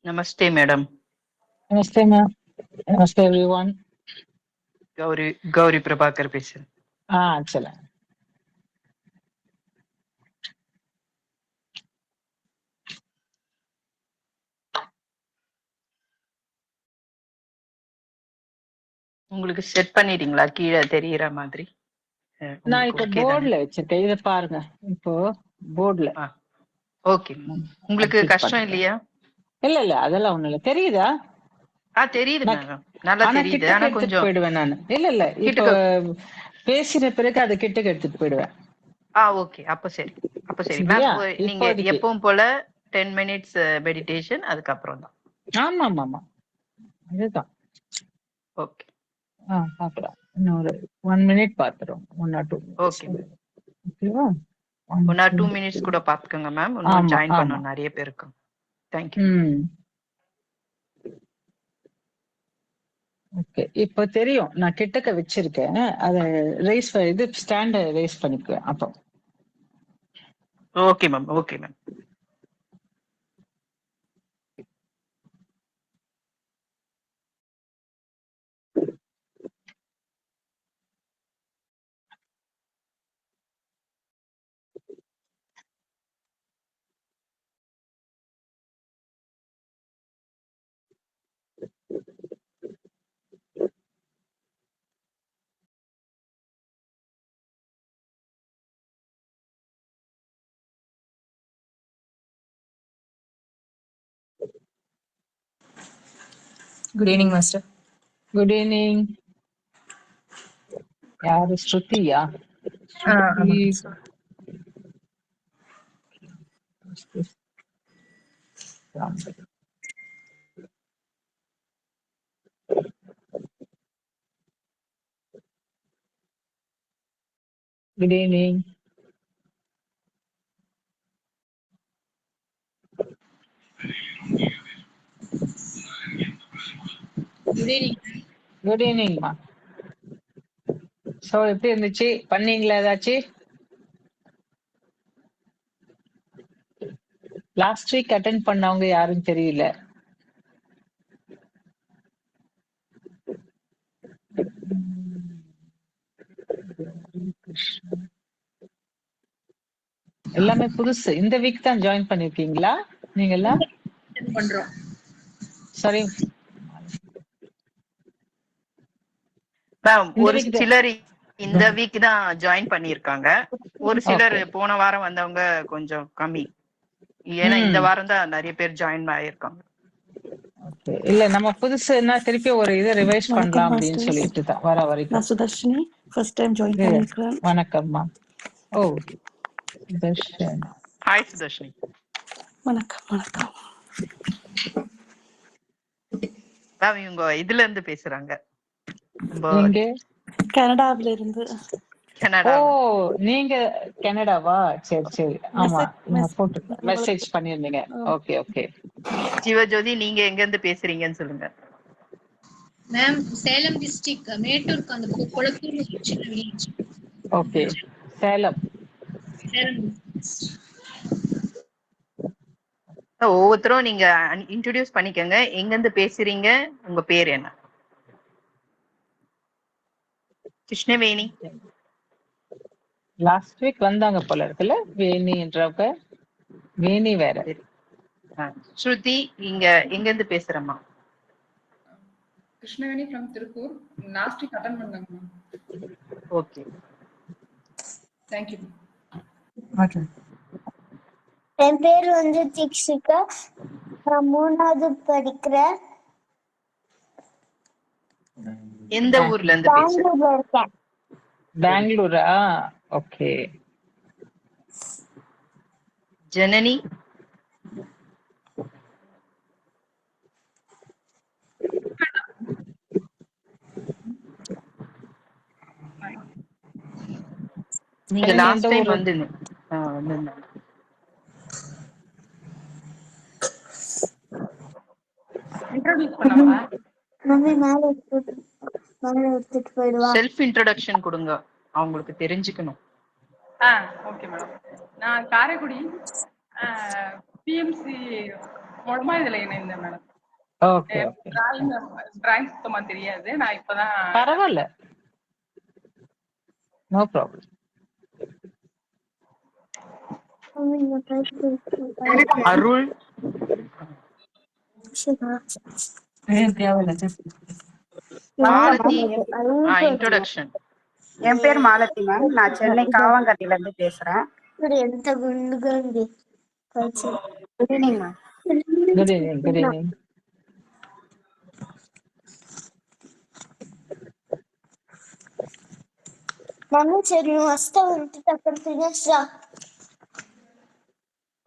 Namaste, madam. Namaste, ma'am. Namaste, everyone. Gauri Prabhakar பேசுறேன். Excellent. உங்களுக்கு set பண்ணிட்டீங்களா கீழே தெரியற மாதிரி? நான் இப்போ போர்டுல வச்சிருக்கேன், இத பாருங்க. இப்போ போர்டுல. ஓகே. உங்களுக்கு கஷ்டம் இல்லையா? இல்ல அதெல்லாம் ஒண்ணும் இல்ல. தெரியுதா? தெரியுது மேடம், நல்லா தெரியுது. ஆனா கொஞ்சம் போயிடுவேன் நான். இல்ல இப்போ பேசின பிறகு அதை கிட்டக்கு எடுத்துட்டு போயிடுவேன். ஓகே, அப்ப சரி மேம். நீங்க எப்பவும் போல 10 minutes மெடிடேஷன், அதுக்கப்புறம் தான். ஆமா அதுதான். ஓகே, பாக்கலாம். இன்னொரு 1 minute பாத்துறோம். 1 or 2 minutes. ஓகே ஓகேவா? 1 or 2 minutes கூட பாத்துக்கோங்க மேம். இன்னும் ஜாயின் பண்ணணும் நிறைய பேருக்கு. தேங்க்யூ. ஓகே, இப்போ தெரியும். நான் கிட்டக்க வச்சிருக்கேன். அத ரைஸ் இது ஸ்டாண்ட ரைஸ் பண்ணிக்குவேன் அப்போ. Okay ma'am. Good evening, Master. Good evening. யாரு? ஸ்ருதியா? Good evening. Good evening, ma. So, எப்படி இருந்துச்சு? பண்ணீங்களா ஏதாச்சும்? லாஸ்ட் வீக் அட்டென்ட் பண்ணவங்க யாரும் தெரியல. எல்லாமே புதுசு. இந்த வீக் தான் ஜாயின் பண்ணிருக்கீங்களா நீங்க எல்லாம்? பண்றோம். சரி. ஒரு சிலர் இந்த வீக் தான் ஜாயின் பண்ணிருக்காங்க. ஒரு சிலர் போன வாரம் வந்தவங்க கொஞ்சம் கம்மி. ஏன்னா இந்த வாரம் தான் நிறைய பேர் ஜாயின் ஆயிருக்காங்க. இல்ல நம்ம புதுசுன்னா திருப்பி ஒரு இதை ரிவைஸ் பண்ணலாம் அப்படின்னு சொல்லிட்டு தான் வர வரைக்கும். நான் சுதர்ஷினி, ஃபர்ஸ்ட் டைம் ஜாயின் பண்ணிருக்கேன். வணக்கம்மா. ஓ சுதர்ஷன். ஹாய் சுதர்ஷினி. வணக்கம். இவங்க இதுல இருந்து பேசுறாங்க. கனடாவில இருந்து. ஓ நீங்க கனடாவா? சரி. ஆமா, போட்டு மெசேஜ் பண்ணிருந்தீங்க. ஓகே. ஜீவஜோதி, நீங்க எங்க இருந்து பேசுறீங்கன்னு சொல்லுங்க. மேம், சேலம் டிஸ்ட்ரிக்ட் மேட்டூருக்கு அந்த கொளத்தூர் சின்ன வில்லேஜ். ஓகே, சேலம். ஒவ்வொருத்தரும் நீங்க இன்ட்ரோடியூஸ் பண்ணிக்கங்க. எங்க இருந்து பேசுறீங்க, உங்க பேர் என்ன? கிருஷ்ணவேணி. லாஸ்ட் வீக் வந்தாங்க போல இருக்குல்ல, வேணின்றவங்க. வேணி வேற. ஸ்ருதி, நீங்க எங்க இருந்து பேசுறமா? Krishnaveni from Tiruppur. Last week attend பண்ணாங்க ma'am. Okay, thank you. Okay. என் பேர் வந்து தீக்ஷிகா. நான் 3வது படிக்கிறேன். எந்த ஊர்ல இருந்து பேசுறீங்க? பெங்களூர்ல இருக்கேன். பெங்களூரா? ஓகே. ஜனனி. நீங்க லாஸ்ட் டைம் வந்திருந்தீங்க. இன்ட்ரோடியூஸ் பண்ணாம மம்மி மேல எடுத்துட்டு போயிடுவா. செல்ஃப் இன்ட்ரோடக்ஷன் கொடுங்க, அவங்களுக்கு தெரிஞ்சுக்கணும். Okay madam. நான் காரைக்குடி பிஎம்சி மூலமா இதுல இணைந்தேன் மேடம். ஓகே ஓகே டிராயிங் சுத்தமா தெரியாது. நான் இப்பதான் பரவாயில்ல, நோ ப்ராப்ளம். மம்மி இங்க போயிட்டு அருள் தேவையில்லை. மாலதி அருள் இன்ட்ரோடக்ஷன். என் பேர் மாலதி மேம். நான் சென்னை காவாங்கட்டில இருந்து பேசுறேன். ఎంత గుండుగా ఉంది కొంచెం. Good evening ma'am. Good evening. Good evening. Mummy సరే నువ్వు వస్తావు ఇంటికి అక్కడ తినేస్రా.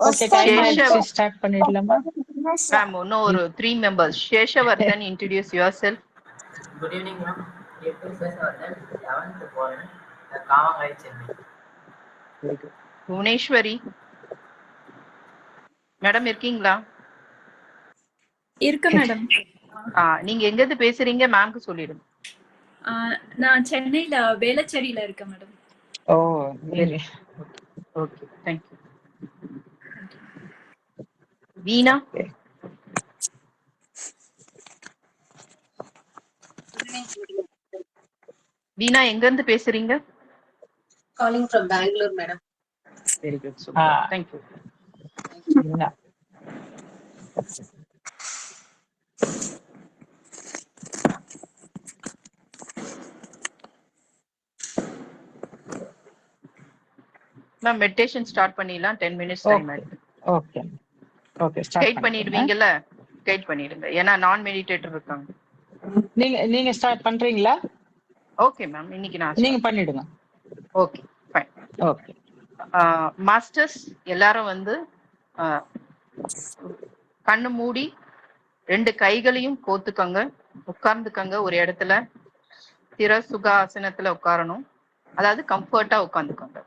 ஓகே, டைம் ஆயிடுச்சு, ஸ்டார்ட் பண்ணிடலாமா? తినేస్రా. மேம் இன்னும் ஒரு 3 members. Seshavardhan, introduce your Good evening, ma'am. என் பேர் சேஷவர்தன். 11th போறேன். காவாங்கரை, சென்னை. புவனேஸ்வரி மேடம் இருக்கீங்களா? இருக்க மேடம். நீங்க எங்க இருந்து பேசுறீங்க மேம்க்கு சொல்லிடுங்க. நான் சென்னையில வேளச்சேரியில இருக்கேன் madam. Oh, very okay, thank you. Veena Veena எங்க இருந்து பேசுறீங்க? Calling from Bangalore, madam. Very good, super, thank you. Ma'am meditation start பண்ணிடலாம். 10 மினிட்ஸ் டைம் ஆயிடுது. ஓகே ஓகே, ஸ்டார்ட் கைட் பண்ணிடுவீங்கல்ல? கைட் பண்ணிடுங்க, ஏன்னா நான் மெடிடேட்டர் இருக்காங்க. நீங்க ஸ்டார்ட் பண்றீங்களா? ஓகே மேம், இன்னைக்கு நான் நீங்க பண்ணிடுங்க. Okay fine. ஓகே. மாஸ்டர்ஸ் எல்லாரும் வந்து கண்ணு மூடி 2 கைகளையும் கோத்துக்கங்க, உட்கார்ந்துக்கங்க ஒரு இடத்துல. ஸ்திர சுகாசனத்துல உட்காரணும், அதாவது கம்ஃபர்ட்டா உட்காந்துக்கோங்க.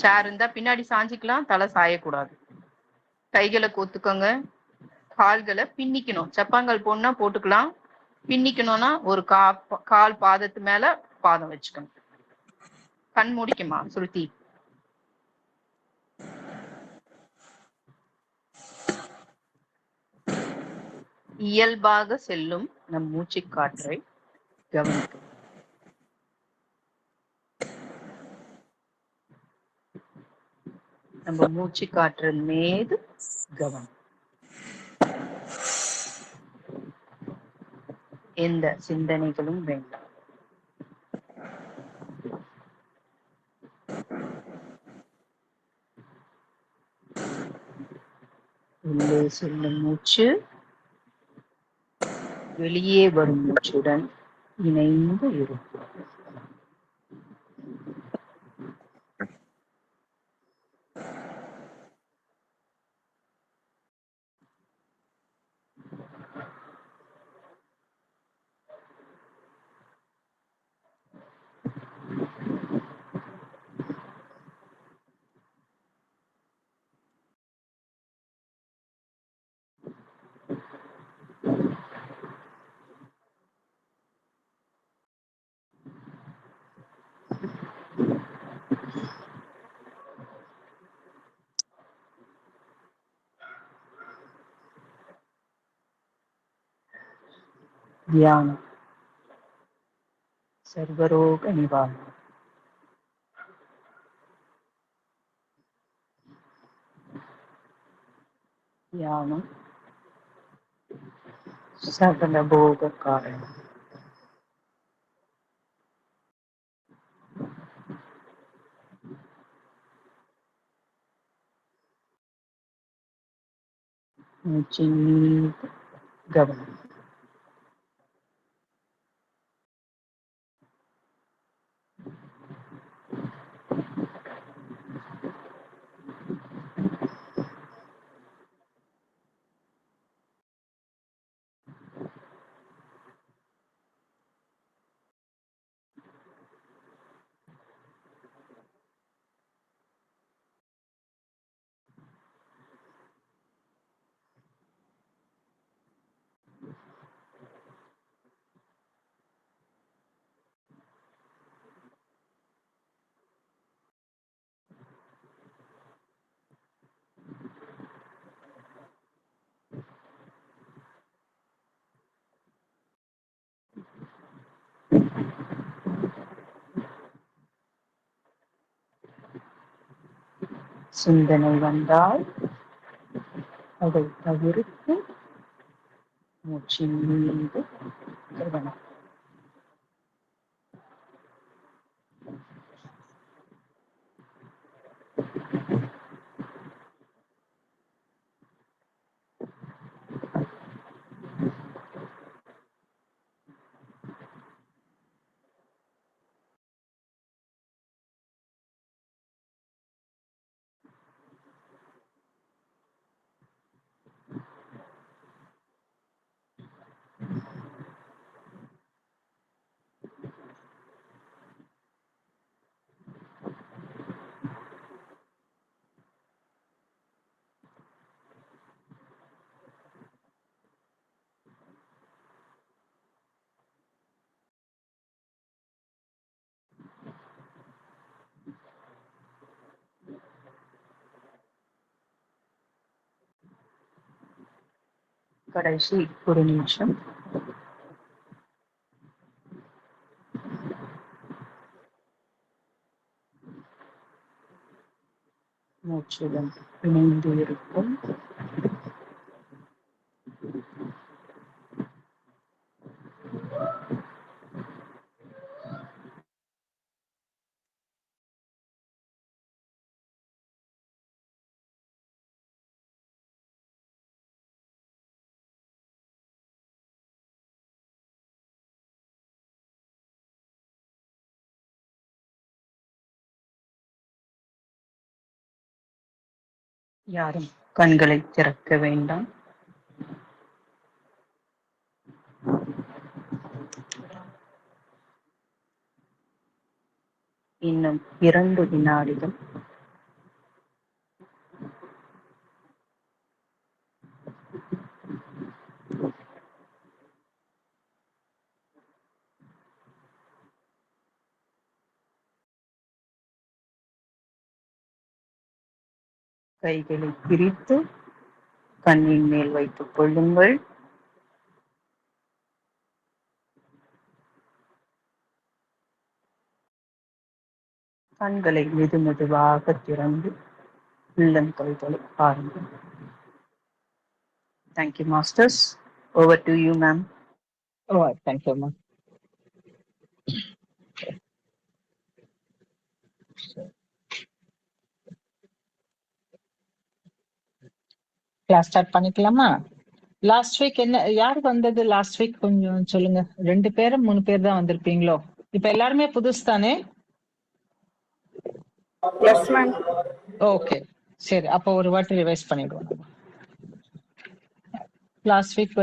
சேர் இருந்தா பின்னாடி சாஞ்சிக்கலாம், தலை சாயக்கூடாது. கைகளை கோத்துக்கோங்க, கால்களை பின்னிக்கணும். சப்பாங்கால் போடணும்னா போட்டுக்கலாம், பின்னிக்கணும்னா ஒரு கால் பாதத்து மேல பாதம் வச்சுக்கணும். கண் மூடிக்குமா சுருத்தி. இயல்பாக செல்லும் நம் மூச்சு காற்றை கவனிக்கும். நம்ம மூச்சு காற்று மீது கவனம். எந்த சிந்தனைகளும் வேண்டாம். உள்ளே செல்லும் மூச்சு வெளியே வரும் மூச்சுடன் இணைந்து இருக்கும். தியானம் சர்வரோக நிவாரணம். தியானம் சகல போக காரணம். மூச்சின் மீது கவனம். சிந்தனை வந்தால் அதை தவிர்த்து மூச்சின் மீது கவனம். கடைசி ஒரு நிமிஷம். மூச்சுடன் இணைந்து இருக்கும். யாரும் கண்களை திறக்க வேண்டாம். இன்னும் 2 வினாடிகள். கைகளை பிரித்து கண்ணின் மேல் வைத்துக் கொள்ளுங்கள். கண்களை மெதுமெதுவாக திறந்து உள்ளங்கைகளை பாருங்கள். Thank you, masters. Over to you, ma'am. Oh, thank you, ma'am. Class start பண்ணிக்கலாமா? லாஸ்ட் வீக் என்ன யார் வந்தது? லாஸ்ட் வீக் கொஞ்சம் சொல்லுங்க. 2 பேர் 3 பேர் தான் வந்திருப்பீங்களோ? இப்ப எல்லாருமே புதுசு தானே? S ma'am. ஓகே, சரி. அப்போ ஒரு வாட்டி ரிவைஸ் பண்ணிடுவோம். லாஸ்ட் வீக்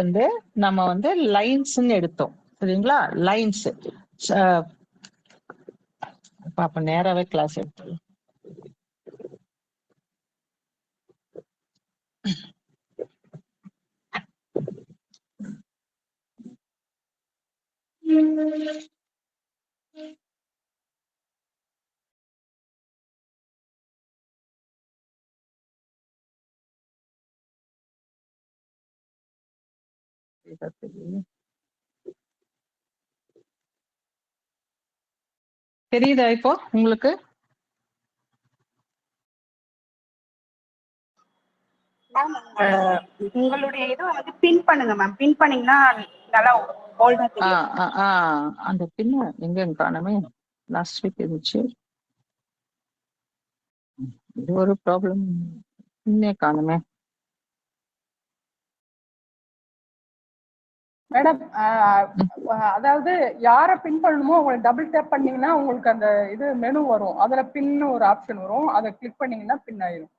நம்ம லைன்ஸ்ன்னு எடுத்தோம், சரிங்களா? லைன்ஸ். அப்ப நேராவே கிளாஸ் எடுத்தோம். தெரியுதா இப்போ உங்களுக்கு? உங்களுடைய இதை பின் பண்ணுங்க மேம். பின் பண்ணீங்கன்னா நல்லா போல்டா தெரியும். அந்த பின்ன எங்க காணுமே? லாஸ்ட் வீக் இருந்துச்சு. இது ஒரு ப்ராப்ளம். பின்னே காணுமே. மேடம், அதாவது யார பின் பண்ணணுமோ அவங்களை டபுள் டேப் பண்ணீங்கன்னா உங்களுக்கு அந்த இது மெனு வரும். அதுல பின் ஒரு ஆப்ஷன் வரும். அதை கிளிக் பண்ணீங்கன்னா பின் ஆயிரும்.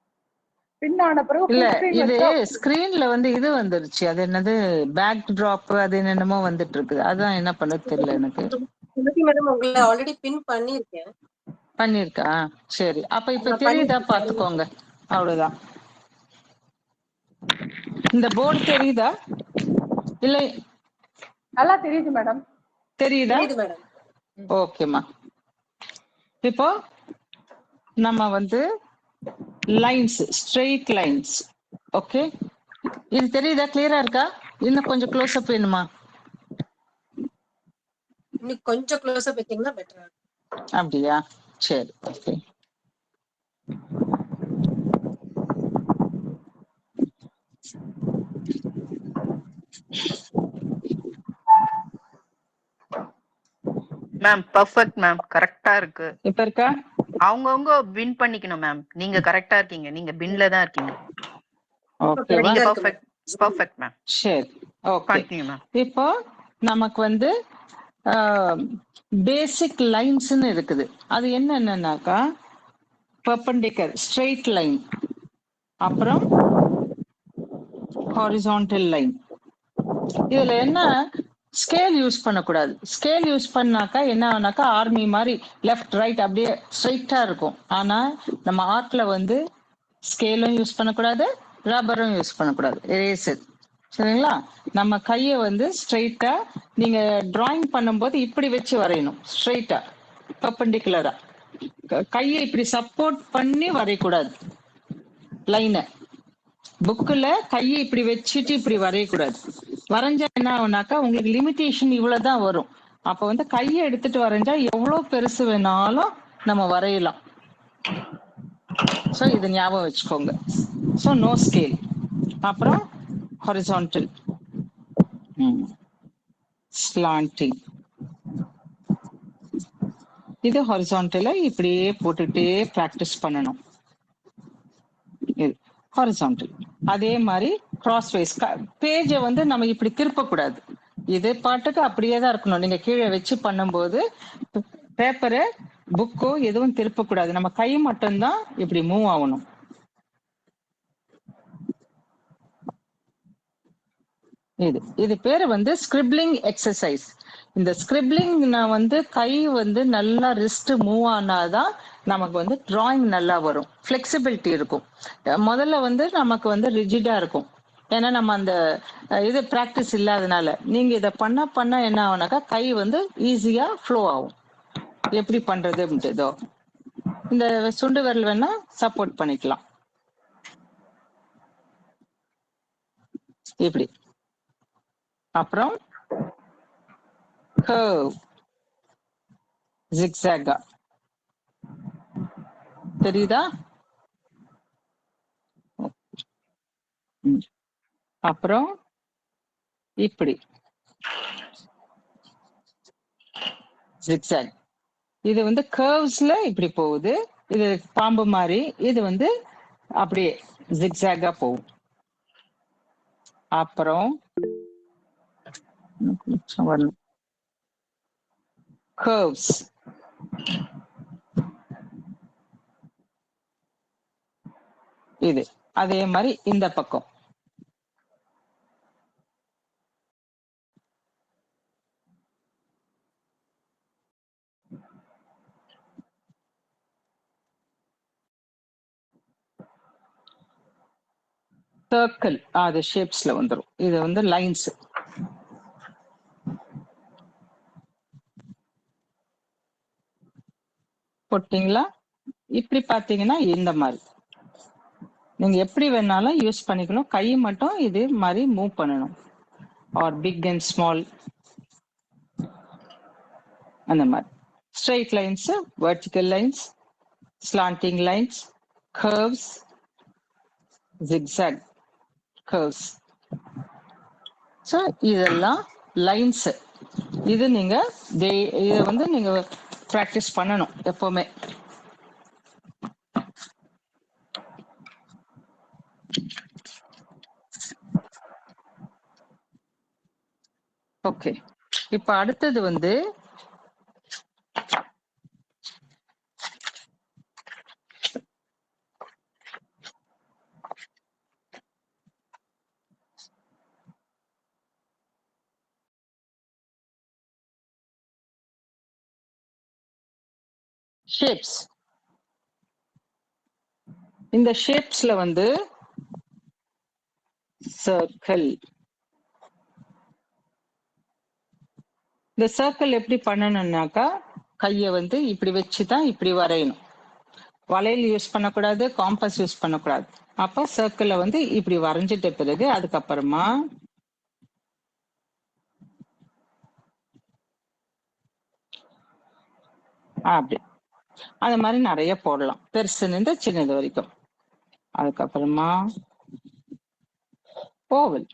பின் ஆன பிறகு இல்ல, இது ஸ்கிரீன்ல இது வந்துருச்சு. அது என்னது பேக் டிராப், அது என்னென்னமோ வந்துட்டு இருக்குது. அதான் என்ன பண்ணது தெரியல எனக்கு. மேடம் உங்களை ஆல்ரெடி பின் பண்ணிருக்கேன். பண்ணிருக்கா? சரி. அப்ப இப்ப தெரியுதா பாத்துக்கோங்க. அவ்வளவுதான். இந்த போர்டு தெரியுதா? இல்ல, நல்லா தெரியுது மேடம். தெரியுதா? ஓகேமா. இப்போ நம்ம லைன்ஸ், ஸ்ட்ரெயிட் லைன்ஸ். ஓகே, இது தெரியுதா? கிளியரா இருக்கா? இன்னும் கொஞ்சம் க்ளோஸ் அப் வேணுமா? இன்னும் கொஞ்சம் க்ளோஸ் அப் வைத்தீங்கன்னா பெட்டரா. அப்படியா? சரி, ஓகே. மேம் பர்ஃபெக்ட் மேம், கரெக்டா இருக்கு. இப்ப இருக்கா? அவங்கவுங்க வின் பண்ணிக்கணும் மேம். நீங்க கரெக்டா இருக்கீங்க, நீங்க பின்ல தான் இருக்கீங்க. ஓகேவா? நீங்க பர்ஃபெக்ட் பர்ஃபெக்ட் மேம். சரி, ஓகே. Continue ma'am. இப்போ நமக்கு வந்து பேசிக் லைன்ஸ்னு இருக்குது. அது என்னன்னாக்கா பெர்பெண்டிக்கல் ஸ்ட்ரெயிட் லைன், அப்புறம் ஹாரிசான்டல் லைன். இதுல என்ன, ஸ்கேல் யூஸ் பண்ணக்கூடாது. ஸ்கேல் யூஸ் பண்ணாக்கா என்ன ஆகுனாக்கா ஆர்மி மாதிரி லெஃப்ட் ரைட் அப்படியே ஸ்ட்ரைட்டா இருக்கும். ஆனா நம்ம ஆர்ட்ல வந்து ஸ்கேலும் யூஸ் பண்ணக்கூடாது, ரப்பரும் யூஸ் பண்ணக்கூடாது, எரேசர். சரிங்களா? நம்ம கையை வந்து ஸ்ட்ரைட்டா நீங்க டிராயிங் பண்ணும்போது இப்படி வச்சு வரையணும், ஸ்ட்ரைட்டா பெர்பெண்டிகுலரா. கையை இப்படி சப்போர்ட் பண்ணி வரையக்கூடாது லைனை. புக்குல கையை இப்படி வச்சுட்டு இப்படி வரையக்கூடாது. வரைஞ்சா என்ன ஆகுனாக்கா உங்களுக்கு லிமிட்டேஷன் இவ்வளவுதான் வரும். அப்ப வந்து கையை எடுத்துட்டு வரைஞ்சா எவ்வளவு பெருசு வேணாலும் நம்ம வரையலாம். ஸோ இது ஞாபகம் வச்சுக்கோங்க. So no scale. அப்புறம் ஹாரிசான்டல், ஸ்லாண்டிங். இது ஹாரிசான்டல இப்படியே போட்டுட்டே பிராக்டிஸ் பண்ணணும். இது ஹாரிசான்டல். அதே மாதிரி கிராஸ் வைஸ் பேஜை வந்து நம்ம இப்படி திருப்ப கூடாது. இது பாட்டுக்கு அப்படியே தான் இருக்கணும். நீங்க கீழே வச்சு பண்ணும்போது பேப்பரை புக்கோ எதுவும் திருப்பக்கூடாது. நம்ம கை மட்டும்தான் இப்படி மூவ் ஆகணும். இது பேரு வந்து ஸ்கிரிப்லிங் எக்ஸசைஸ். இந்த ஸ்கிரிப்லிங் நான் வந்து கை வந்து நல்லா ரிஸ்ட் மூவ் ஆனாதான் நமக்கு வந்து டிராயிங் நல்லா வரும், ஃபிளெக்சிபிலிட்டி இருக்கும். முதல்ல வந்து நமக்கு வந்து ரிஜிடா இருக்கும். ஏன்னா நம்ம அந்த இது பிராக்டிஸ் இல்லாதனால. நீங்க இதை பண்ண என்ன ஆகுனாக்கா கை வந்து ஈஸியா ஃப்ளோ ஆகும். எப்படி பண்றது அப்படின்றதோ இந்த சுண்டு விரல் வேணா சப்போர்ட் பண்ணிக்கலாம் இப்படி. அப்புறம் curve, zigzag. தெரியுதா? அப்புறம் இப்படி zigzag. இது வந்து கர்வ்ஸ்ல இப்படி போகுது. இது பாம்பு மாதிரி. இது வந்து அப்படியே ஜிக்ஸாகா போகும். அப்புறம் கர்வ்ஸ். இது அதே மாதிரி இந்த பக்கம். சர்க்கிள் அது ஷேப்ஸ்ல வந்துடும். இது வந்து லைன்ஸ். போட்டீங்களா? இப்படி பாத்தீங்கன்னா இந்த மாதிரி நீங்க எப்படி வேணாலும் யூஸ் பண்ணிக்கணும். கை மட்டும் இது மாதிரி மூவ் பண்ணணும். ஆர் பிக் அண்ட் ஸ்மால் அந்த மாதிரி. Straight lines, vertical lines, slanting lines, curves, zigzag curves. So இதெல்லாம் லைன்ஸ். இது நீங்க இதை வந்து நீங்க ப்ராக்டிஸ் பண்ணணும் எப்பவுமே. ஓகே, இப்ப அடுத்தது வந்து ஷேப்ஸ். இந்த ஷேப்ஸ்ல வந்து சர்க்கிள். இந்த சர்க்கிள் எப்படி பண்ணணும்னாக்கா கையை வந்து இப்படி வச்சுதான் இப்படி வரையணும். வளையல் யூஸ் பண்ணக்கூடாது, காம்பஸ் யூஸ் பண்ணக்கூடாது. அப்ப சர்க்கிளை வந்து இப்படி வரைஞ்சிட்ட பிறகு அதுக்கப்புறமா அப்படி அது மாதிரி நிறைய போடலாம், பெருசுன்னு சின்னது வரைக்கும். அதுக்கப்புறமா ஓவல்.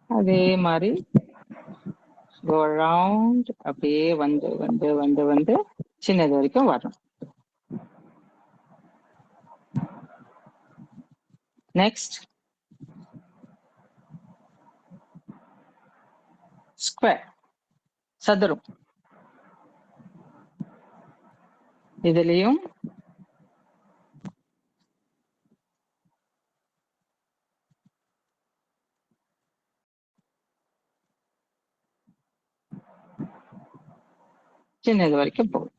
அதே மாதிரி go around அப்படியே வந்து வந்து வந்து வந்து சின்னது வரைக்கும் வரணும். நெக்ஸ்ட் ஸ்கொயர், சதுரம். இதுலயும் சின்னது வரைக்கும் போகும்.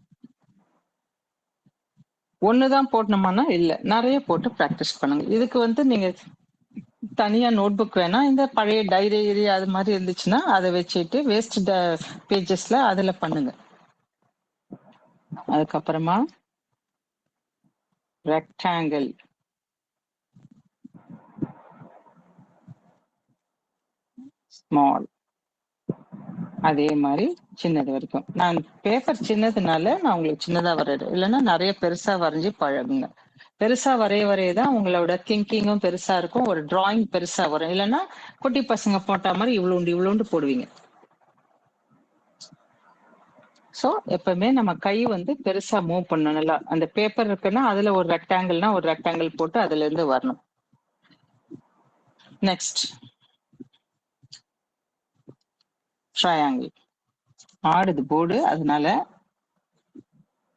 ஒண்ணுதான் போடணுமானா இல்ல, நிறைய போட்டு பிராக்டிஸ் பண்ணுங்க. இதுக்கு நீங்க தனியா நோட் புக் வேணா, இந்த பழைய டைரி அது மாதிரி இருந்துச்சுன்னா அதை வச்சுட்டு வேஸ்ட் பேஜஸ்ல அதுல பண்ணுங்க. அதுக்கப்புறமா ரெக்டாங்கிள், ஸ்மால், அதே மாதிரி சின்னது வரைக்கும். நான் பேப்பர் சின்னதுனால நான் உங்களுக்கு சின்னதா வரையறேன், இல்லைன்னா நிறைய பெருசா வரைஞ்சி பழகுங்க. பெருசா வரையதான் உங்களோட திங்கிங்கும் பெருசா இருக்கும், ஒரு டிராயிங் பெருசா வரும். இல்லைன்னா குட்டி பசங்க போட்ட மாதிரி இவ்வளோண்டு போடுவீங்க. ஸோ எப்பவுமே நம்ம கை பெருசா மூவ் பண்ணணும். நல்லா அந்த பேப்பர் இருக்குன்னா அதுல ஒரு ரெக்டாங்கிள்னா ஒரு ரெக்டாங்கிள் போட்டு அதுல இருந்து வரணும். Next triangle. ஆடுது போர்டு, அதனால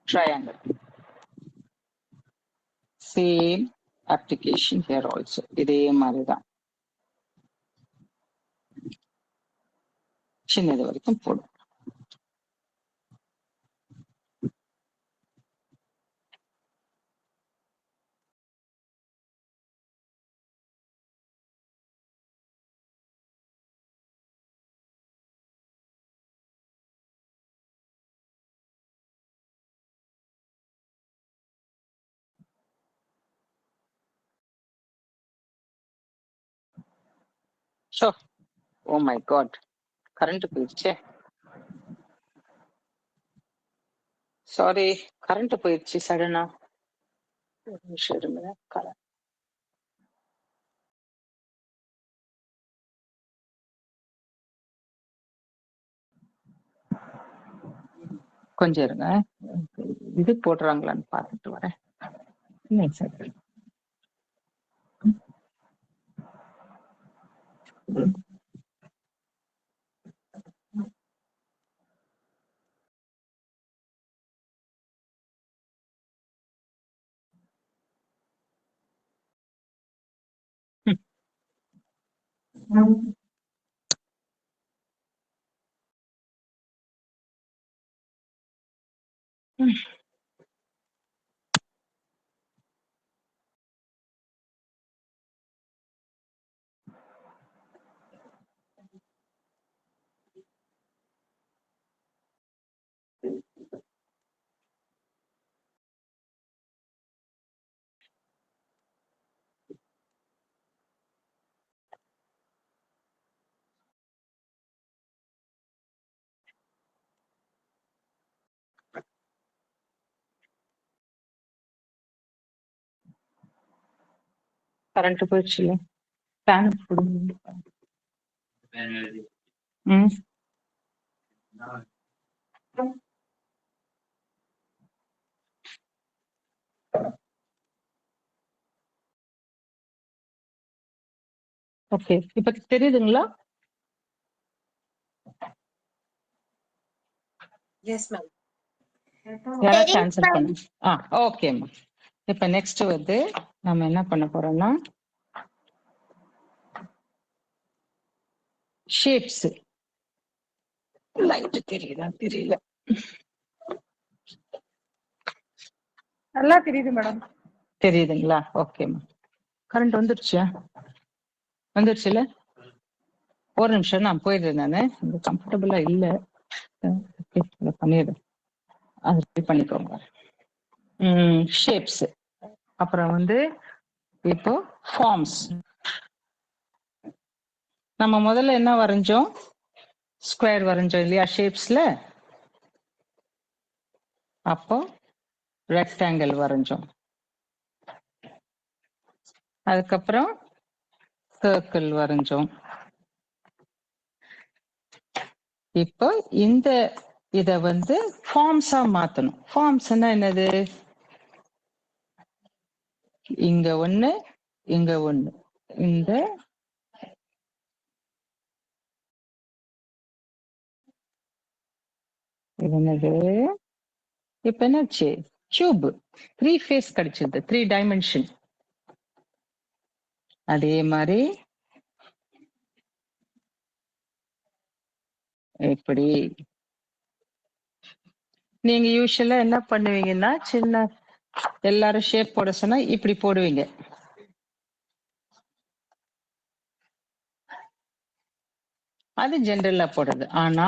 triangle. Same application here also, இதே மாதிரிதான் சின்னது வரைக்கும் போடும். So oh my god, current போயிடுச்சே. சாரி, கரண்ட் போயிடுச்சு சடனா. ஒரு நிமிஷம் இருங்க. கொஞ்சம் இருங்க, இது போடுறாங்களான்னு பார்த்துட்டு வரேன். சரி. கரண்ட் போயிடுச்சு இல்ல, ஃபேன் போடுங்க. ஓகே, இப்ப தெரியுதுங்களா? Yes ma'am. யாராச்சும் ஆன்சர் பண்ணுங்க. ஓகேம்மா. இப்ப நெக்ஸ்ட் நம்ம என்ன பண்ண போறோம்னா ஷேப்ஸ். லைட் தெரியுதா? தெரியல. நல்லா தெரியுது மேடம். தெரியுதுங்களா? ஓகேம்மா. கரண்ட் வந்துருச்சுல. ஒரு நிமிஷம் நான் போயிடுறேன். நானு கம்ஃபர்டபுளா இல்ல, பண்ணிடுறேன். அது பண்ணிக்கோங்க. ஷேப்ஸ். அப்புறம் இப்போ ஃபார்ம்ஸ். நம்ம முதல்ல என்ன வரைஞ்சோம்? ஸ்கொயர் வரைஞ்சோம் இல்லையா ஷேப்ஸ்ல. அப்போ ரெக்டாங்கிள் வரைஞ்சோம். அதுக்கப்புறம் சர்க்கிள் வரைஞ்சோம். இப்போ இத வந்து ஃபார்ம்ஸா மாத்தணும். ஃபார்ம்ஸ்னா என்னது? இங்க ஒண்ணு, இங்க ஒண்ணு. இந்த இது என்னது? இப்ப என்னாச்சு? கியூப் 3 ஃபேஸ் கிடைச்சது, 3 டைமென்ஷன். அதே மாதிரி இப்படி நீங்க யூசுவலா என்ன பண்ணுவீங்கன்னா, சின்ன எல்லாரும் ஷேப் போட சொன்னா இப்படி போடுவீங்க. அது ஜெனரலா போடுறது. ஆனா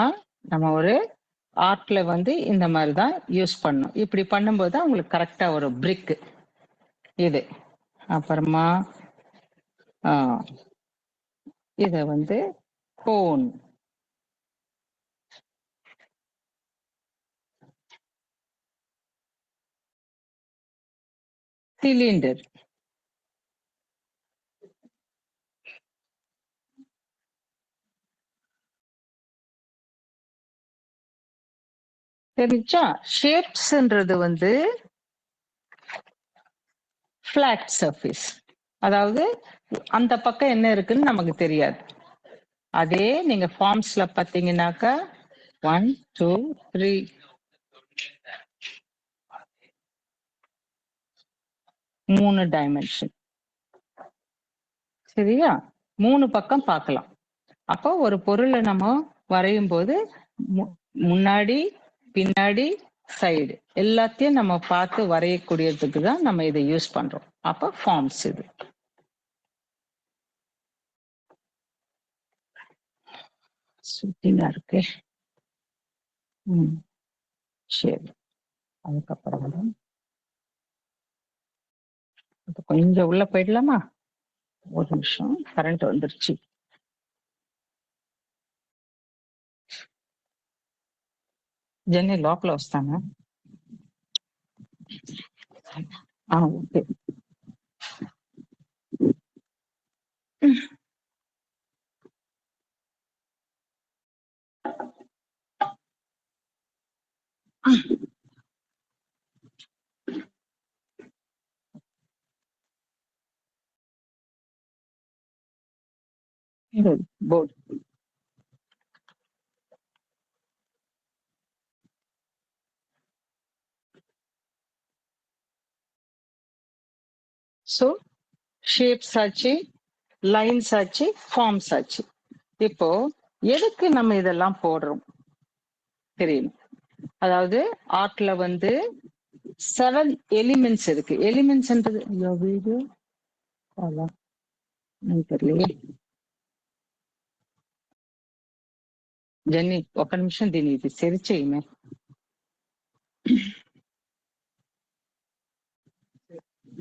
நம்ம ஒரு ஆர்ட்ல வந்து இந்த மாதிரி தான் யூஸ் பண்ணணும். இப்படி பண்ணும்போது தான் உங்களுக்கு கரெக்டா ஒரு பிரிக் இது. அப்புறமா இத வந்து கோன், சிலிண்டர், தெரிஞ்சா? ஷேப்ஸ்ன்றது வந்து ஃபிளாட் சர்ஃபேஸ். அதாவது அந்த பக்கம் என்ன இருக்குன்னு நமக்கு தெரியாது. அதே நீங்க ஃபார்ம்ஸ்ல பாத்தீங்கன்னாக்கா 1 2 3 3 டைமென்ஷன். சரியா? 3 பக்கம் பார்க்கலாம். அப்போ ஒரு பொருளை நம்ம வரையும் போது முன்னாடி பின்னாடி சைடு எல்லாத்தையும் நம்ம பார்த்து வரையக்கூடியதுக்கு தான் நம்ம இதை யூஸ் பண்றோம். அப்போ ஃபார்ம்ஸ் இது. சுத்தினா இருக்கு. சரி, அதுக்கப்புறம் கொஞ்சம் உள்ள போயிடலாமா? ஒரு நிமிஷம், கரண்ட் வந்துருச்சு. ஜென்னி லாக்ல வస్తానా? ஓகே. போர்டு. ஸோ ஷேப்ஸ் ஆச்சு, லைன்ஸ் ஆச்சு, ஃபார்ம்ஸ் ஆச்சு. இப்போ எதுக்கு நம்ம இதெல்லாம் போடுறோம் தெரியும்? அதாவது ஆர்ட்ல வந்து 7 எலிமெண்ட்ஸ் இருக்கு. எலிமெண்ட்ஸ்ன்றது வீடு தெரியலையே. జెన్నీ ఒక నిమిషం దీన్ని ఇది సెరి చేయమే.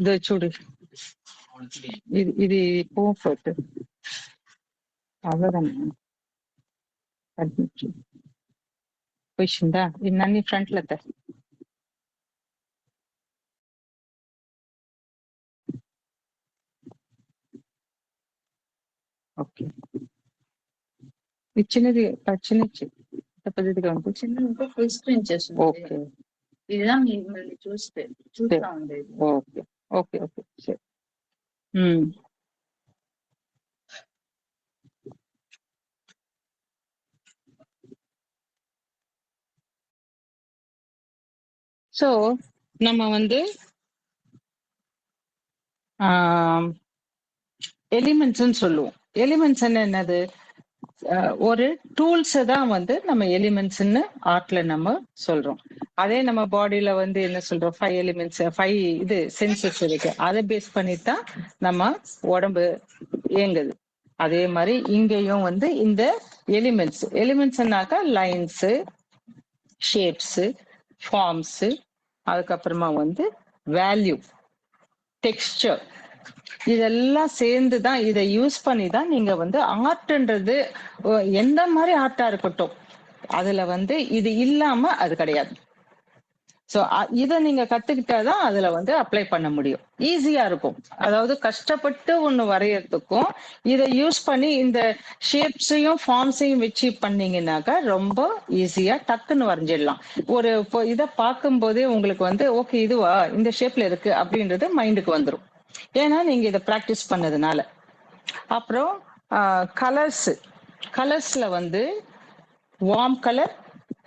ఇది చూడు, ఇది పర్ఫెక్ట్ అవ్వదమ్మా. పోయిందా? ఇన్ని ఫ్రంట్లో ఓకే. ఇచ్చినది చిన్నది పెద్దదిగా ఉంటుంది. చిన్నది ఫుల్ స్క్రీన్ చేస్తుంది. ఓకే, இதுதான் மிమ్మల్ని చూస్తా ఉండేది. ఓకే ఓకే ఓకే సరే. ஸோ நம்ம வந்து எலிமெண்ட்ஸ்ன்னு சொல்லுவோம். எலிமெண்ட்ஸ் என்னது? ஒரு டூல்ஸ் தான் வந்து நம்ம எலிமெண்ட்ஸ்ன்னு ஆர்ட்ல நம்ம சொல்றோம். அதே நம்ம பாடியில வந்து என்ன சொல்றோம்? 5 எலிமெண்ட்ஸ், 5 இது சென்சஸ் இருக்கு. அதை பேஸ் பண்ணித்தான் நம்ம உடம்பு இயங்குது. அதே மாதிரி இங்கேயும் வந்து இந்த எலிமெண்ட்ஸ்னாக்கா லைன்ஸ், ஷேப்ஸ், ஃபார்ம்ஸ், அதுக்கப்புறமா வந்து வேல்யூ, டெக்ஸ்டர், இதெல்லாம் சேர்ந்துதான், இதை யூஸ் பண்ணி தான் நீங்க வந்து ஆர்ட்ன்றது எந்த மாதிரி ஆர்ட்டா இருக்கட்டும், அதுல வந்து இது இல்லாம அது கிடையாது. சோ இத நீங்க கத்துக்கிட்டாதான் அதுல வந்து அப்ளை பண்ண முடியும். ஈஸியா இருக்கும். அதாவது கஷ்டப்பட்டு ஒண்ணு வரையறதுக்கும் இதை யூஸ் பண்ணி இந்த ஷேப்ஸையும் ஃபார்ம்ஸையும் வச்சு பண்ணீங்கன்னாக்கா ரொம்ப ஈஸியா டக்குன்னு வரைஞ்சிடலாம். ஒரு இதை பார்க்கும் போதே உங்களுக்கு வந்து ஓகே இதுவா இந்த ஷேப்ல இருக்கு அப்படின்றது மைண்டுக்கு வந்துடும். ஏன்னா நீங்க இதை பிராக்டிஸ் பண்ணதுனால. அப்புறம் கலர்ஸ்ல வந்து warm colour,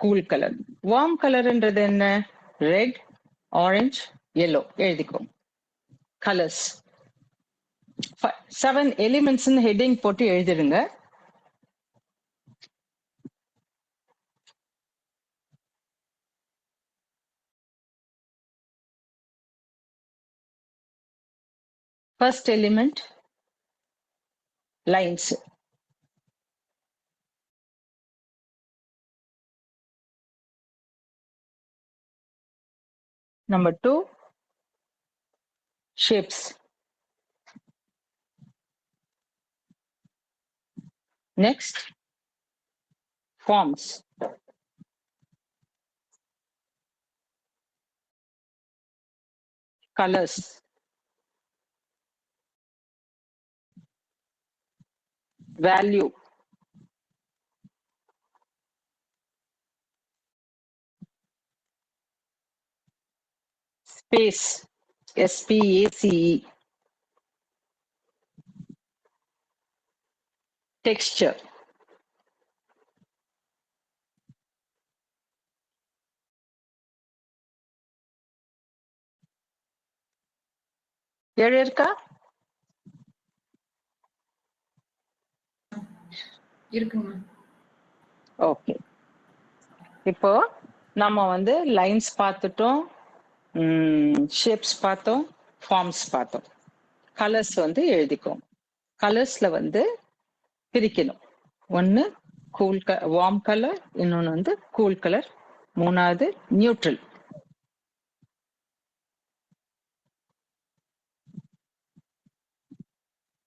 cool colour. Warm கலர்ன்றது என்ன? ரெட், ஆரஞ்சு, yellow எழுதிக்கோ. கலர்ஸ் 7 எலிமெண்ட்ஸ் ஹெட்டிங் போட்டு எழுதிடுங்க. First element lines. Number 2, shapes. Next, forms. Colors. Value. Space, S-P-A-C-E. Texture. இருக்கா? இருக்குங்க. ஓகே. இப்போ நம்ம வந்து லைன்ஸ் பார்த்துட்டோம், ஷேப்ஸ் பார்த்தோம், ஃபார்ம்ஸ் பார்த்தோம். கலர்ஸ் வந்து எழுதிக்கோம். கலர்ஸ்ல வந்து பிரிக்கணும். ஒன்னு வார்ம் கலர், இன்னொன்னு வந்து கூல் கலர், மூணாவது நியூட்ரல்.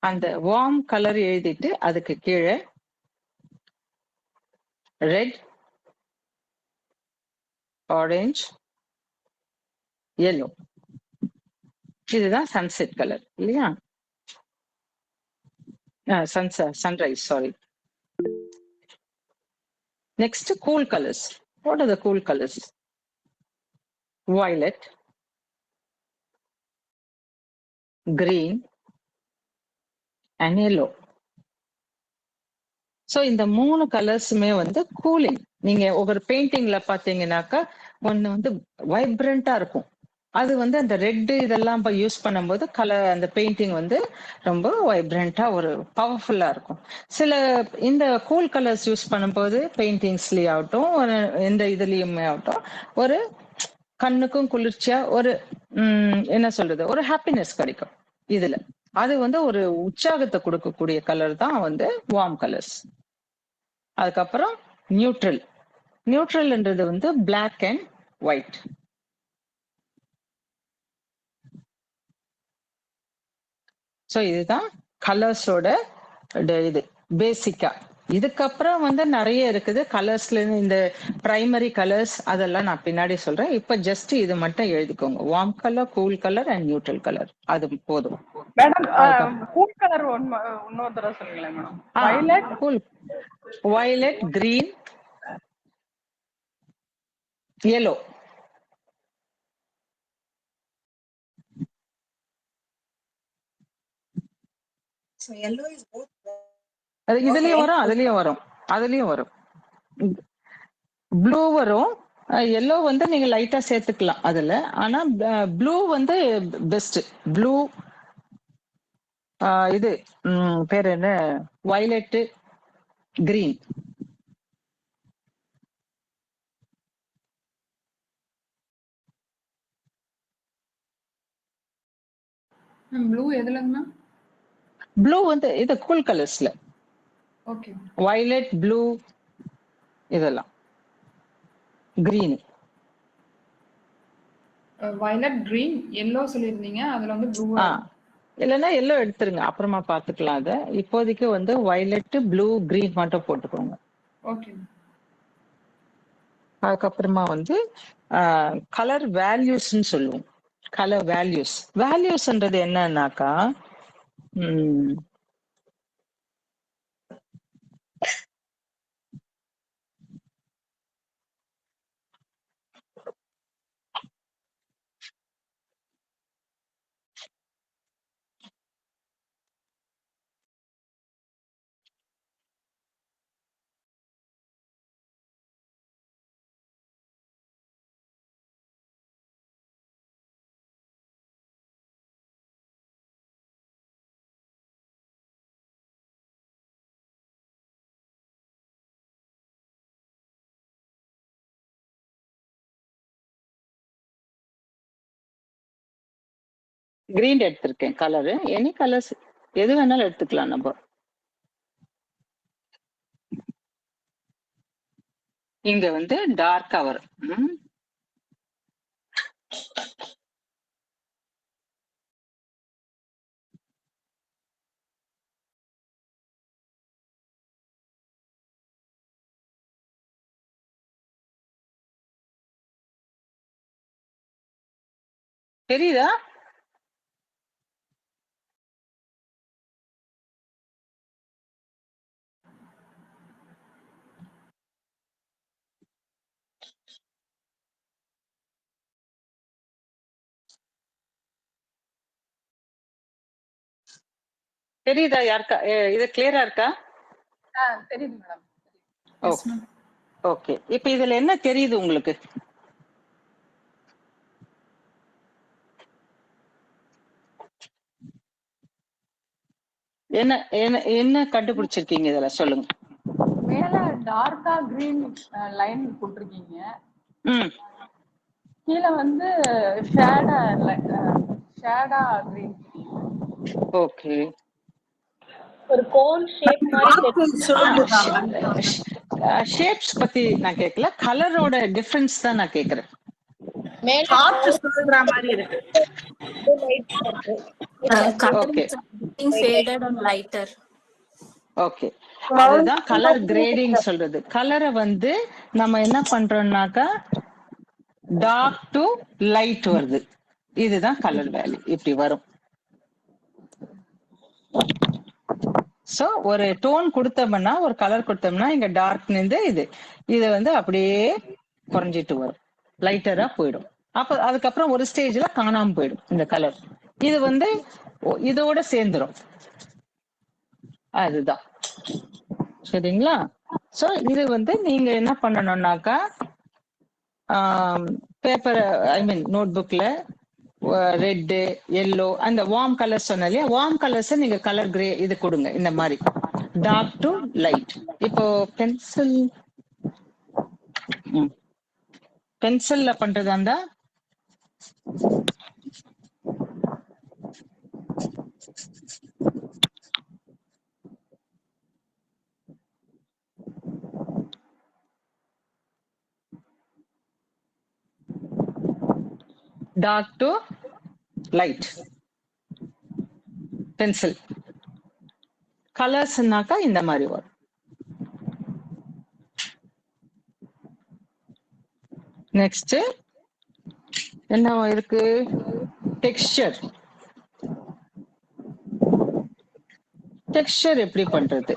அந்த வார்ம் கலர் எழுதிட்டு அதுக்கு கீழே ரெட், ஆரஞ்சு, yellow. இதுதான் சன்செட் கலர் இல்லையா? Sunrise, sorry. Next, cool colors. What are the cool colors? Violet, green, and yellow. So இந்த 3 கலர்ஸுமே வந்து கூலிங். நீங்க ஒவ்வொரு பெயிண்டிங்ல பாத்தீங்கன்னாக்கா ஒன்னு வந்து வைப்ரண்டா இருக்கும். அது வந்து அந்த ரெட் இதெல்லாம் யூஸ் பண்ணும்போது அந்த பெயிண்டிங் வந்து ரொம்ப வைப்ரண்டா ஒரு பவர்ஃபுல்லா இருக்கும். சில இந்த கூல் கலர்ஸ் யூஸ் பண்ணும்போது பெயிண்டிங்ஸ்லயே ஆகட்டும், எந்த இதுலயுமே ஆகட்டும், ஒரு கண்ணுக்கும் குளிர்ச்சியா ஒரு என்ன சொல்றது, ஒரு ஹாப்பினஸ் கிடைக்கும் இதுல. அது வந்து ஒரு உற்சாகத்தை கொடுக்கக்கூடிய கலர் தான் வந்து வார்ம் கலர்ஸ். அதுக்கப்புறம் நியூட்ரல்ன்றது வந்து பிளாக் அண்ட் ஒயிட். ஸோ இதுதான் கலர்ஸோட இது பேசிக்கா. இதுக்கப்புறம் வந்து நிறைய இருக்குது கலர்ஸ்ல. இந்த பிரைமரி கலர்ஸ் அதெல்லாம் நான் பின்னாடி சொல்றேன். இப்ப ஜஸ்ட் இது மட்டும் எழுதிக்கோங்க. Warm colour, cool colour and neutral colour. அது போதும். மேடம் கூல் கலர் இன்னொரு தடவை சொல்லுங்களேன் madam. Violet, cool, violet, green, yellow. So yellow is both. அது இதுலயும் வரும், அதுலயும் வரும். ப்ளூ வரும். எல்லோ வந்து நீங்க லைட்டா சேர்த்துக்கலாம் அதுல. ஆனா ப்ளூ வந்து பெஸ்ட். ப்ளூ, இது பேர் என்ன, வயலட், கிரீன். ப்ளூ எதுலங்கண்ணா? ப்ளூ வந்து இது கூல் கலர்ஸ்ல. ஓகே. வயலட், ப்ளூ இதெல்லாம். Green, violet, green, yellow சொல்லிருந்தீங்க. அதுல வந்து ப்ளூ. இல்லைன்னா எல்லோ எடுத்துருங்க, அப்புறமா பாத்துக்கலாம். அத இப்போதைக்கு வந்து வயலட், ப்ளூ, கிரீன் மட்டும் போட்டுக்கோங்க. ஓகே. அதுக்கப்புறமா வந்து கலர் வேல்யூஸ்ன்னு சொல்லுவோம். கலர் வேல்யூஸ்ன்றது என்னன்னாக்கா கிரீன் எடுத்திருக்கேன் கலரு. எனி கலர்ஸ் எது வேணாலும் எடுத்துக்கலாம் நம்ம. இங்க வந்து டார்க்கா வரும். தெரியுதா? தெரியுதா யாருக்கா? இது கிளியரா இருக்கா? தெரியுது மேடம். ஓகே. இப்ப இதுல என்ன தெரியுது உங்களுக்கு? என்ன என்ன என்ன கண்டுபிடிச்சிருக்கீங்க இதுல சொல்லுங்க. மேல டார்க்கா கிரீன் லைன் போட்டிருக்கீங்க. கீழே வந்து ஷேடா கிரீன். ஓகே. ஒரு கோன் ஷேப் மாதிரி ஷேப்ஸ் பத்தி நான் கேட்கல, கலரோட டிஃபரன்ஸ் தான் நான் கேக்குறேன். ஹார்ட் சொல்ற மாதிரி இருக்கு. ஓகே, அதுதான் கலர் கிரேடிங் சொல்றது. கலரை வந்து நம்ம என்ன பண்றோம்னாக்கா டார்க் டு லைட் வருது. இதுதான் கலர் வேல்யூ. இப்படி வரும். சோ ஒரு டோன் கொடுத்தோம்னா, ஒரு கலர் கொடுத்தோம்னா இங்க டார்க் இருந்து இது வந்து அப்படியே குறைஞ்சிட்டு வரும், லைட்டரா போயிடும். அப்ப அதுக்கப்புறம் ஒரு ஸ்டேஜ்ல காணாம போயிடும் இந்த கலர். இது வந்து இதோட சேர்ந்துரும். அதுதான் சரிங்களா? சோ இது வந்து நீங்க என்ன பண்ணணும்னாக்கா பேப்பர் ஐ மீன் நோட் புக்ல ரெட் எல்லோ அந்த வார்ம் கலர்ஸ் சொன்ன இல்லையா, வார்ம் கலர்ஸ் நீங்க கலர் கிரே இது கொடுங்க இந்த மாதிரி டார்க் டு லைட். இப்போ பென்சில்ல பண்றதா இருந்தா டார்க் டு லைட் பென்சில். கலர்ஸ்னாக்கா இந்த மாதிரி வரும். நெக்ஸ்ட் என்ன இருக்கு? டெக்ஸ்சர். டெக்ஸ்சர் எப்படி பண்றது?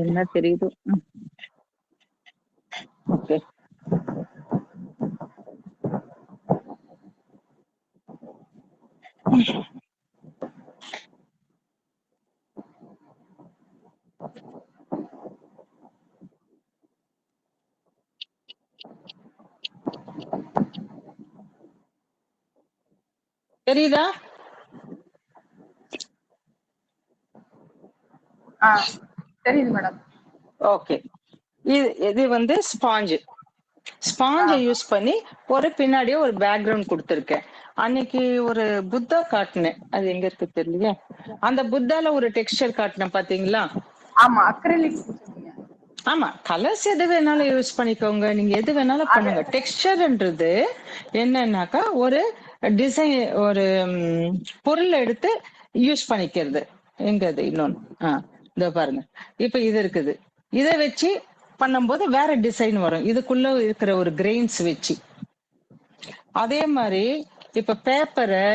என்ன தெரியுது? ஓகே, தெரியுதா? தெரியுது மேடம். ஓகே, இது வந்து ஸ்பாஞ்சு. ஸ்பாஞ்சை யூஸ் பண்ணி ஒரு பின்னாடியே ஒரு பேக்ரவுண்ட் கொடுத்துருக்கேன். அன்னைக்கு ஒரு புத்தா காட்டினேன், அது எங்க இருக்கு தெரியலையா? அந்த புத்தால ஒரு டெக்ஸ்சர் காட்டினேன் பாத்தீங்களா? ஆமா, அக்ரிலிக். ஆமா, கலர்ஸ் எது வேணாலும் யூஸ் பண்ணிக்கோங்க, நீங்க எது வேணாலும் பண்ணுங்க. டெக்ஸ்சர்ன்றது என்னன்னாக்கா ஒரு டிசைன், ஒரு பொருள் எடுத்து யூஸ் பண்ணிக்கிறது. எங்க அது இன்னொன்னு இதோ பாருங்க, இப்ப இது இருக்குது, இதை வச்சு பண்ணும்போது வேற டிசைன் வரும், இதுக்குள்ள இருக்கிற ஒரு கிரெயின்ஸ் வச்சு. அதே மாதிரி இப்ப பேப்பரை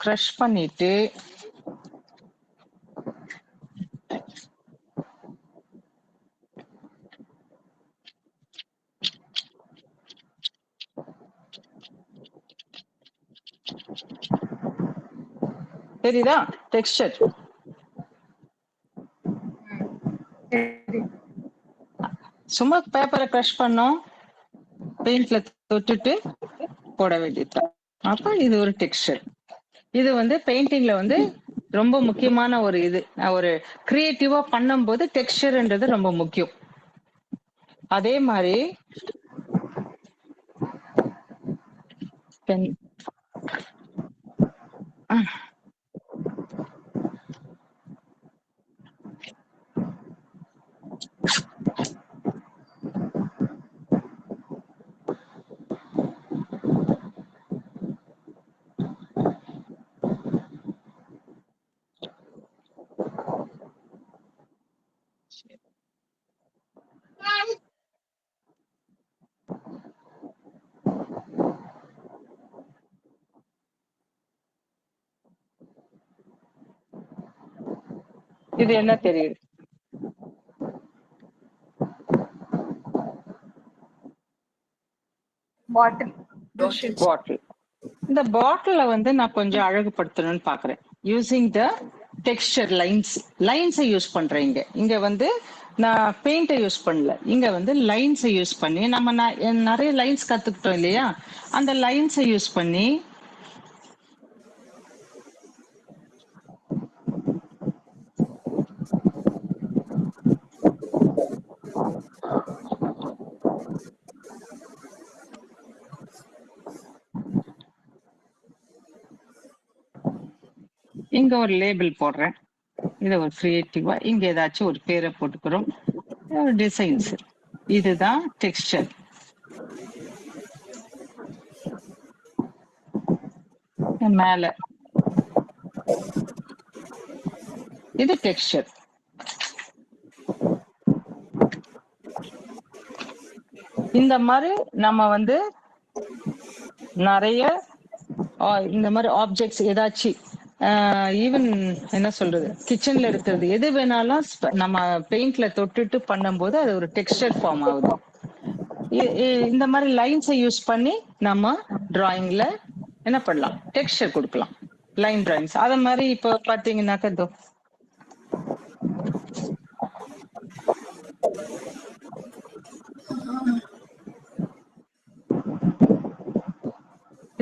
க்ரஷ் பண்ணிட்டு தெரியுதா டெக்ஸ்சர்? சும்மா பேப்பரை க்ரஷ் பண்ணோம், பெயிண்ட்ல தொட்டுட்டு போட வேண்டியது. அப்ப இது ஒரு டெக்ஸ்சர். இது வந்து பெயிண்டிங்ல வந்து ரொம்ப முக்கியமான ஒரு இது. ஒரு கிரியேட்டிவா பண்ணும்போது டெக்ஸ்சர்ன்றது ரொம்ப முக்கியம். அதே மாதிரி பென் இது என்ன தெரியுது? பாட்டில். பாட்டில். இந்த பாட்டில வந்து நான் கொஞ்சம் அழகுபடுத்தணும்னு பாக்குறேன். யூசிங் த டெக்ஸ்சர் லைன்ஸை யூஸ் பண்றேன். இங்க வந்து நான் பெயிண்டை யூஸ் பண்ணல, இங்க வந்து லைன்ஸை யூஸ் பண்ணி நம்ம நிறைய லைன்ஸ் கத்துக்கிட்டோம் இல்லையா, அந்த லைன்ஸை யூஸ் பண்ணி இங்க ஒரு லேபிள் போடுறேன். இதை ஒரு கிரியேட்டிவா இங்க ஏதாச்சும் ஒரு பேரை போட்டுக்கிறோம், டிசைன்ஸ். இதுதான் டெக்ஸ்சர். மேல இது டெக்ஸ்சர். இந்த மாதிரி நம்ம வந்து நிறைய இந்த மாதிரி ஆப்ஜெக்ட்ஸ் ஏதாச்சும் ஈவன் என்ன சொல்றது, கிச்சன்ல இருக்கிறது எது வேணாலும் நம்ம பெயிண்ட்ல தொட்டுட்டு பண்ணும்போது அது ஒரு டெக்ஸ்சர் ஃபார்ம் ஆகுது. இந்த மாதிரி லைன்ஸை யூஸ் பண்ணி நம்ம டிராயிங்ல என்ன பண்ணலாம், டெக்ஸ்சர் கொடுக்கலாம், லைன் டிராயிங்ஸ். அத மாதிரி இப்ப பாத்தீங்கன்னாக்கா இதோ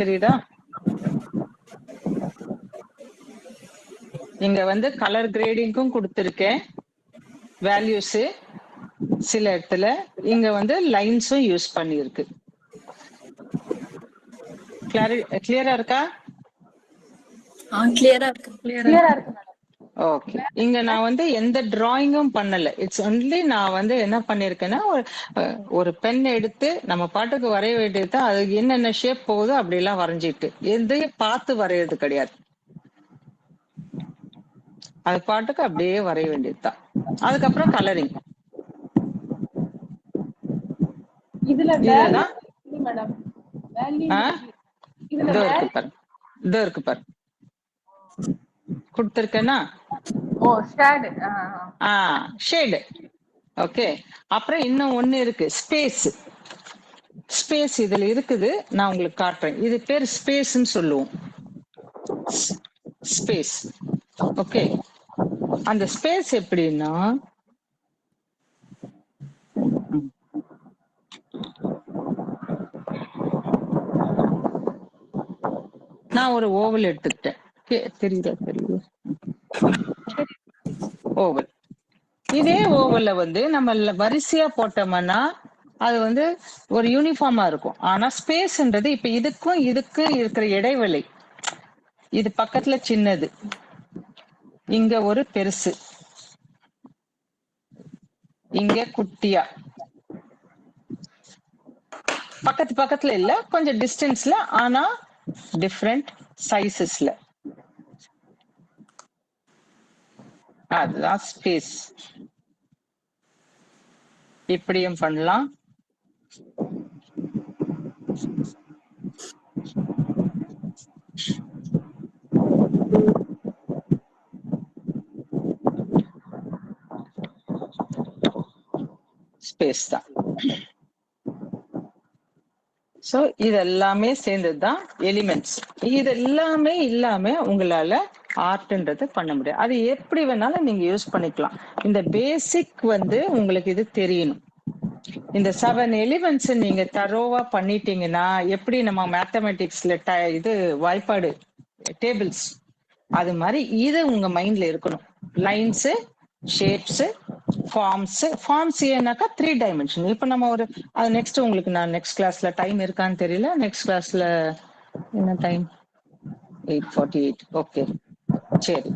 தெரியுதா? இங்க வந்து கலர் கிரேடிங்கும் கொடுத்திருக்கேன், வேல்யூஸ் சில இடத்துல. இங்க வந்து லைன்ஸும் யூஸ் பண்ணிருக்கு. கிளியரா இருக்கா? கிளியரா இருக்கு. ஓகே. இங்க நான் வந்து எந்த டிராயிங்கும் பண்ணல. இட்ஸ் ஒன்லி நான் வந்து என்ன பண்ணிருக்கேன்னா, ஒரு பென் எடுத்து நம்ம பாட்டுக்கு வரைய வேண்டியது. அது என்னென்ன ஷேப் போகுதோ அப்படி எல்லாம் வரைஞ்சிட்டு எதையும் பார்த்து வரையறது கிடையாது, அது பாட்டுக்கு அப்படியே வரைய வேண்டியதுதான். அதுக்கப்புறம் கலரிங். இதுதான் இதோ இருக்கு பாரு, இதோ இருக்கு பாரு கொடுத்திருக்கேன்னா ஷேடு. ஓகே. அப்புறம் இன்னும் ஒண்ணு இருக்கு, ஸ்பேஸ். ஸ்பேஸ் இதுல இருக்குது, நான் உங்களுக்கு காட்டுறேன். இது பேர் ஸ்பேஸ்ன்னு சொல்லுவோம், ஸ்பேஸ். ஓகே. அந்த ஸ்பேஸ் எப்படின்னா, நான் ஒரு ஓவல் எடுத்துக்கிட்டேன். தெரியுதா? தெரியுது ஓவல். இதே ஓவல்ல வந்து நம்ம வரிசையா போட்டோம்னா அது வந்து ஒரு யூனிஃபார்மா இருக்கும். ஆனா ஸ்பேஸ்ன்றது இப்ப இதுக்கும் இதுக்கு இருக்கிற இடைவெளி, இது பக்கத்துல சின்னது, இங்க ஒரு பெருசு. இங்க குட்டியா, பக்கத்து பக்கத்துல இல்ல, கொஞ்சம் டிஸ்டன்ஸ்ல, ஆனா டிஃப்ரெண்ட் சைசஸ்ல. அதுதான் ஸ்பேஸ். இப்படியும் பண்ணலாம். ஸ்பேஸ் தான். சோ இது எல்லாமே சேர்ந்ததுதான் எலிமெண்ட்ஸ். இது எல்லாமே இல்லாம உங்களால ஆர்ட்ன்றது பண்ண முடியாது. அது எப்படி வேணாலும் நீங்க யூஸ் பண்ணிக்கலாம். இந்த பேசிக் வந்து உங்களுக்கு இது தெரியணும். இந்த 7 எலிமெண்ட்ஸ் நீங்க தரோவா பண்ணிட்டீங்கன்னா, எப்படி நம்ம மேத்தமெட்டிக்ஸ்ல இது வாய்ப்பாடு டேபிள்ஸ் அது மாதிரி இது உங்க மைண்ட்ல இருக்கணும். லைன்ஸ், ஷேப்ஸ், ஃபார்ம்ஸ் ஏன்னாக்கா 3 டைமென்ஷன். இப்ப நம்ம ஒரு அது நெக்ஸ்ட் உங்களுக்கு நான் நெக்ஸ்ட் கிளாஸ்ல டைம் இருக்கான்னு தெரியல. நெக்ஸ்ட் கிளாஸ்ல என்ன டைம்? 8:48. ஓகே, சரி.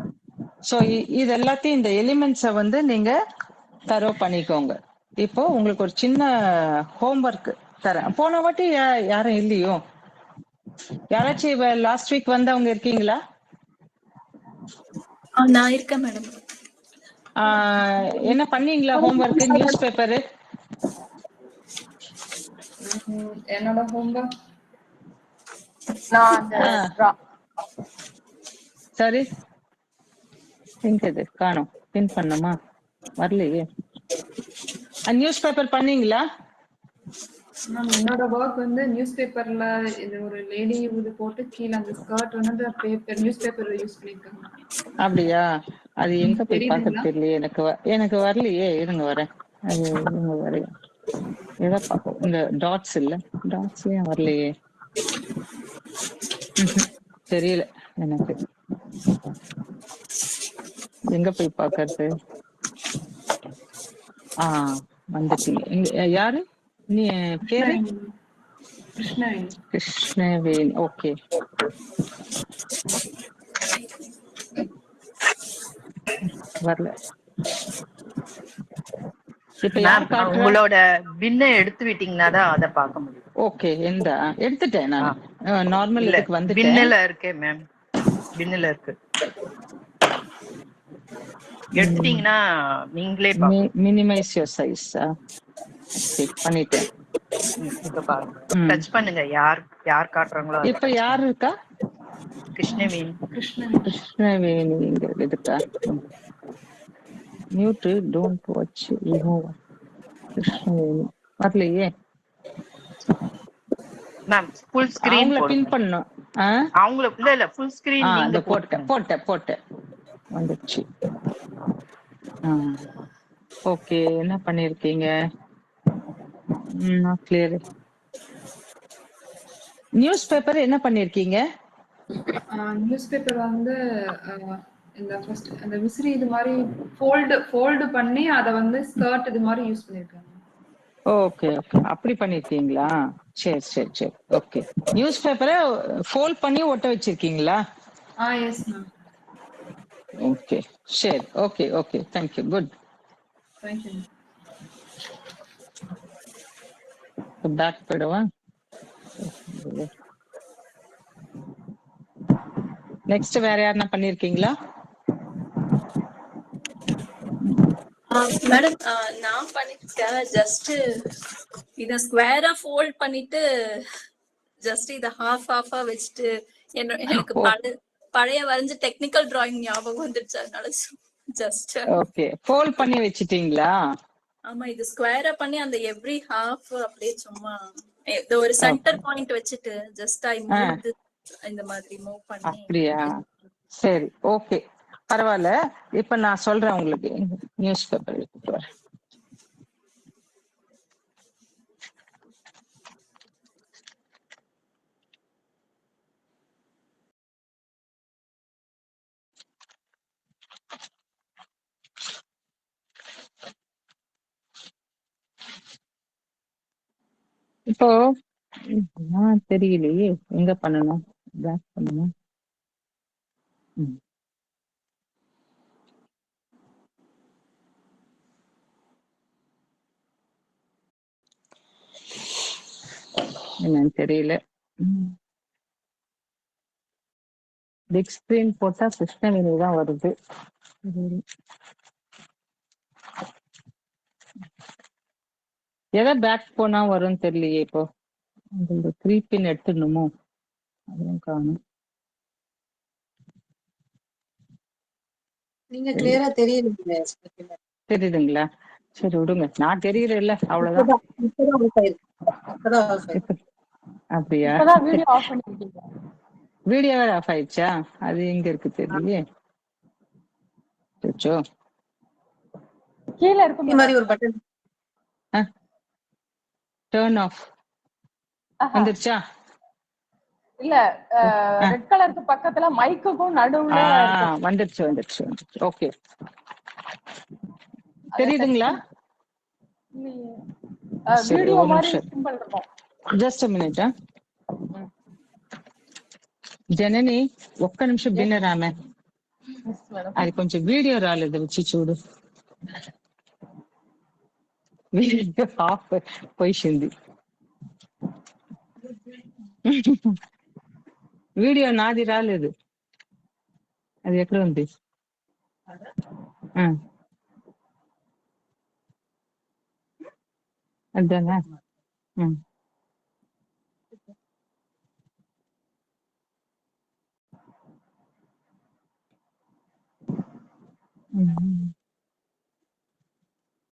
சோ இது எல்லாத்தையும் இந்த எலிமெண்ட்ஸை வந்து நீங்க தரோ பண்ணிக்கோங்க. இப்போ உங்களுக்கு ஒரு சின்ன ஹோம்ஒர்க் தரேன். போன வாட்டி யாரும் இல்லையோ? யாராச்சும் லாஸ்ட் வீக் வந்தவங்க இருக்கீங்களா? நான் இருக்கேன் மேடம். என்ன பண்ணீங்களா ஹோம்ஒர்க்? நியூஸ் பேப்பரு என்னோட ஹோம்ஒர்க் சரி, இது காணோம். பின் பண்ணமா வரலையே. நியூஸ் பேப்பர் பண்ணீங்களா? மேம் என்னோட ஒர்க் வந்து நியூஸ் பேப்பர்ல இது ஒரு லேடி இது போட்டு கீழே அந்த ஸ்கர்ட் வந்து பேப்பர் நியூஸ் பேப்பர் யூஸ் பண்ணிருக்காங்க. அப்படியா? அது எங்க போய் தெரியுதுங்களா? பார்க்க தெரியலையே. எனக்கு வரலையே. இருங்க வரேன். அது இருங்க வரேன். எதை பார்ப்போம்? இந்த டாட்ஸ் இல்ல, டாட்ஸ் ஏன் வரலையே? தெரியல எனக்கு. எங்க போய் பார்க்கறது? வந்துட்டீங்க. யாரு நீ? பேரு கிருஷ்ணவேணி. கிருஷ்ணவேணி. ஓகே. வரல. இப்ப யார் காட்டுறா? உங்களோட பின்ன எடுத்து விட்டீங்கன்னா தான் அதை பார்க்க முடியும். ஓகே, எந்த எடுத்துட்டேன் நான். நார்மல் இதுக்கு வந்துட்டேன். பின்னல இருக்கே மேம், பின்னல இருக்கு. எடுத்துட்டீங்கன்னா நீங்களே மினிமைஸ் யுவர் சைஸ். பண்ணிட்டேன். இப்ப பாருங்க, டச் பண்ணுங்க. யார் காட்டுறாங்களோ. இப்ப யார் இருக்கா? கிருஷ்ணவேணி. கிருஷ்ணவேணி இருக்கா? Mute, don't watch. கிருஷ்ணவேணி வரலையே மேம். ஃபுல் ஸ்கிரீன் அவங்கள பின் பண்ணனும். அவங்கள இல்ல ஃபுல் ஸ்கிரீன் நீங்க போட்டேன் வந்துச்சு. ஓகே, என்ன பண்ணிருக்கீங்க? கிளியர். நியூஸ் பேப்பர் என்ன பண்ணிருக்கீங்க? நியூஸ் பேப்பர் வந்து இந்த ஃபர்ஸ்ட் அந்த விசிறி இது மாதிரி ஃபோல்டு பண்ணி அத வந்து ஸ்கர்ட் இது மாதிரி யூஸ் பண்ணிருக்காங்க. ஓகே, அப்படி பண்ணிருக்கீங்களா? சரி. ஓகே, நியூஸ் பேப்பரை ஃபோல்ட் பண்ணி ஒட்ட வச்சிருக்கீங்களா? Yes ma'am. ஓகே, சரி. Okay. Thank you. Good. Thank you. Back போயிடுவா. நெக்ஸ்ட் வேற யாருன்னா பண்ணிருக்கீங்களா? மேடம் நான் பண்ணிருக்கேன். ஜஸ்ட் இத ஸ்கொயரா ஃபோல்ட் பண்ணிட்டு ஜஸ்ட் இத ஹாஃபா வச்சுட்டு எனக்கு பழைய வரைஞ்ச டெக்னிக்கல் டிராயிங் ஞாபகம் வந்துடுச்சு. அதனால ஜஸ்ட் ஓகே, ஃபோல்ட் பண்ணி வச்சிட்டீங்களா? ஆமா, இது ஸ்கொயரா பண்ணி அந்த எவ்ரி ஹாஃப் அப்படியே சும்மா ஒரு சென்டர் பாயிண்ட் வச்சுட்டு ஜஸ்ட் ஐ மூவ் இந்த மாதிரி மூவ் பண்ணி. அப்படியா? சரி, ஓகே, பரவாயில்ல. இப்ப நான் சொல்றேன் உங்களுக்கு. நியூஸ் பேப்பர் எடுத்துட்டு வரேன். இப்போ தெரியலையே எங்க பண்ணணும். பேக் பண்ணணும். என்னன்னு தெரியல. பிக் ஸ்கிரீன் போட்டா கிருஷ்ணவேணி தான் வருது. எதை பேக் போனா வரும்னு தெரியலையே இப்போ. இந்த 3 பின் எடுத்துடணுமோ அதுவும் காணும். நீங்க கிளியரா தெரியுதுங்க. தெரியுதுங்களா? சரி விடுங்க, நான் தெரியறேன் இல்ல, அவ்வளவுதான். அப்படியா? இப்பதான் வீடியோ ஆஃப் பண்ணிருக்கீங்க. வீடியோ வேற ஆஃப் ஆயிடுச்சா? அது எங்க இருக்கு தெரியலையே. சோ கீழ இருக்கு இந்த மாதிரி ஒரு பட்டன். டர்ன் ஆஃப் வந்துருச்சா? இல்ல ரெட் கலருக்கு பக்கத்துல மைக்குக்கும் நடுவுல வந்துருச்சு வந்துருச்சு. ஓகே, தெரியுதுங்களா? வீடியோ மாதிரி சிம்பிள் இருக்கும். Just minute. జనని ఒక్క నిమిషం వినరామె, అది కొంచెం వీడియో రాలేదు, వచ్చి చూడు. వీడియో ఆఫ్ పోయింది. వీడియో నాది రాలేదు, అది ఎక్కడ ఉంది? అదేనా?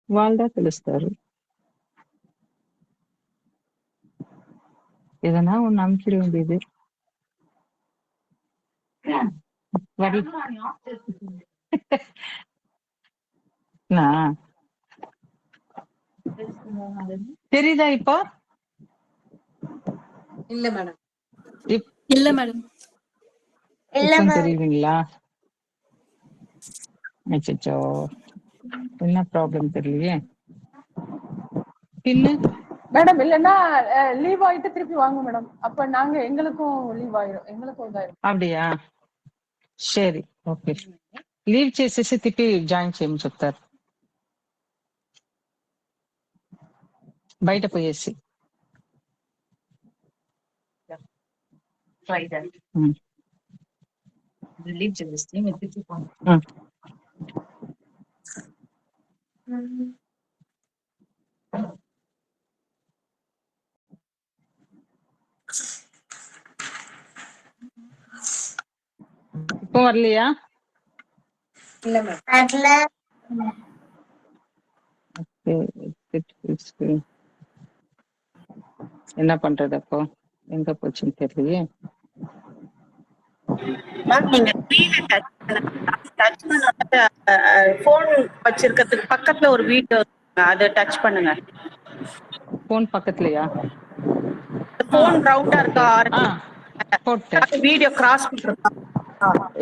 వాళ్ళే తెలుస్తారు. ఏదైనా నమ్మకం ఉండేది. தெரியுதா இப்போ? இல்ல மேடம். இல்ல மேடம். தெரியுதுங்களா? அச்சோ, என்ன ப்ராப்ளம் தெரியலையே. பின்னு மேடம் இல்லன்னா லீவ் ஆயிட்டு திருப்பி வாங்க மேடம். அப்ப நாங்க எங்களுக்கும் லீவ் ஆயிரும், எங்களுக்கும் இதாயிரும். அப்படியா? சரி, ఓకే. లీవ్ చేసేసి తిప్పి జాయిన్ చేయమని చెప్తారు, బయట పోయేసి. లీవ్ చేసేసి మీరు తిప్పి இப்போ வரலையா? இல்ல மேடம். என்ன பண்றது அப்போ? எங்க போச்சுன்னு தெரியலையே. மேம் நீங்க டச் பண்ண போன் வச்சிருக்கிறதுக்கு பக்கத்துல ஒரு வீடியோ, அதை டச் பண்ணுங்க. போன் பக்கத்துலயா? போன் ரவுண்டா இருக்கா? போட்டேன். வீடியோ கிராஸ் பண்றதா?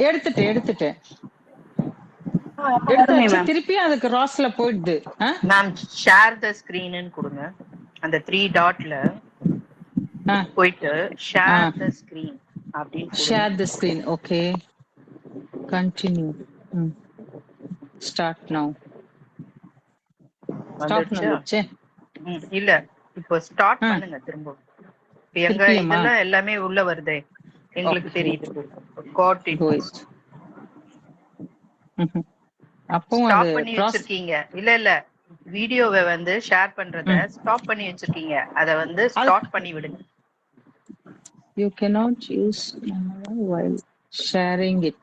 எடுத்துட்டேன். திருப்பி அது கிராஸ்ல போயிடுது. மேம் ஷேர் த ஸ்கிரீன்னு கொடுங்க. அந்த 3 டாட்ல போயிட்டு ஷேர் த ஸ்கிரீன் அப்படின்னு share the screen. Okay, continue. Start நவ. ஸ்டார்ட் பண்ணுச்சு. இல்ல, இப்போ ஸ்டார்ட் பண்ணுங்க திரும்ப. எங்க இதெல்லாம் எல்லாமே உள்ள வருதே, எங்களுக்கு தெரியுது. Got it. அப்போ ஸ்டாப் பண்ணி வச்சிருக்கீங்க. இல்ல வீடியோவை வந்து ஷேர் பண்றத ஸ்டாப் பண்ணி வச்சிருக்கீங்க, அத வந்து ஸ்டார்ட் பண்ணி விடுங்க. You cannot use while sharing it.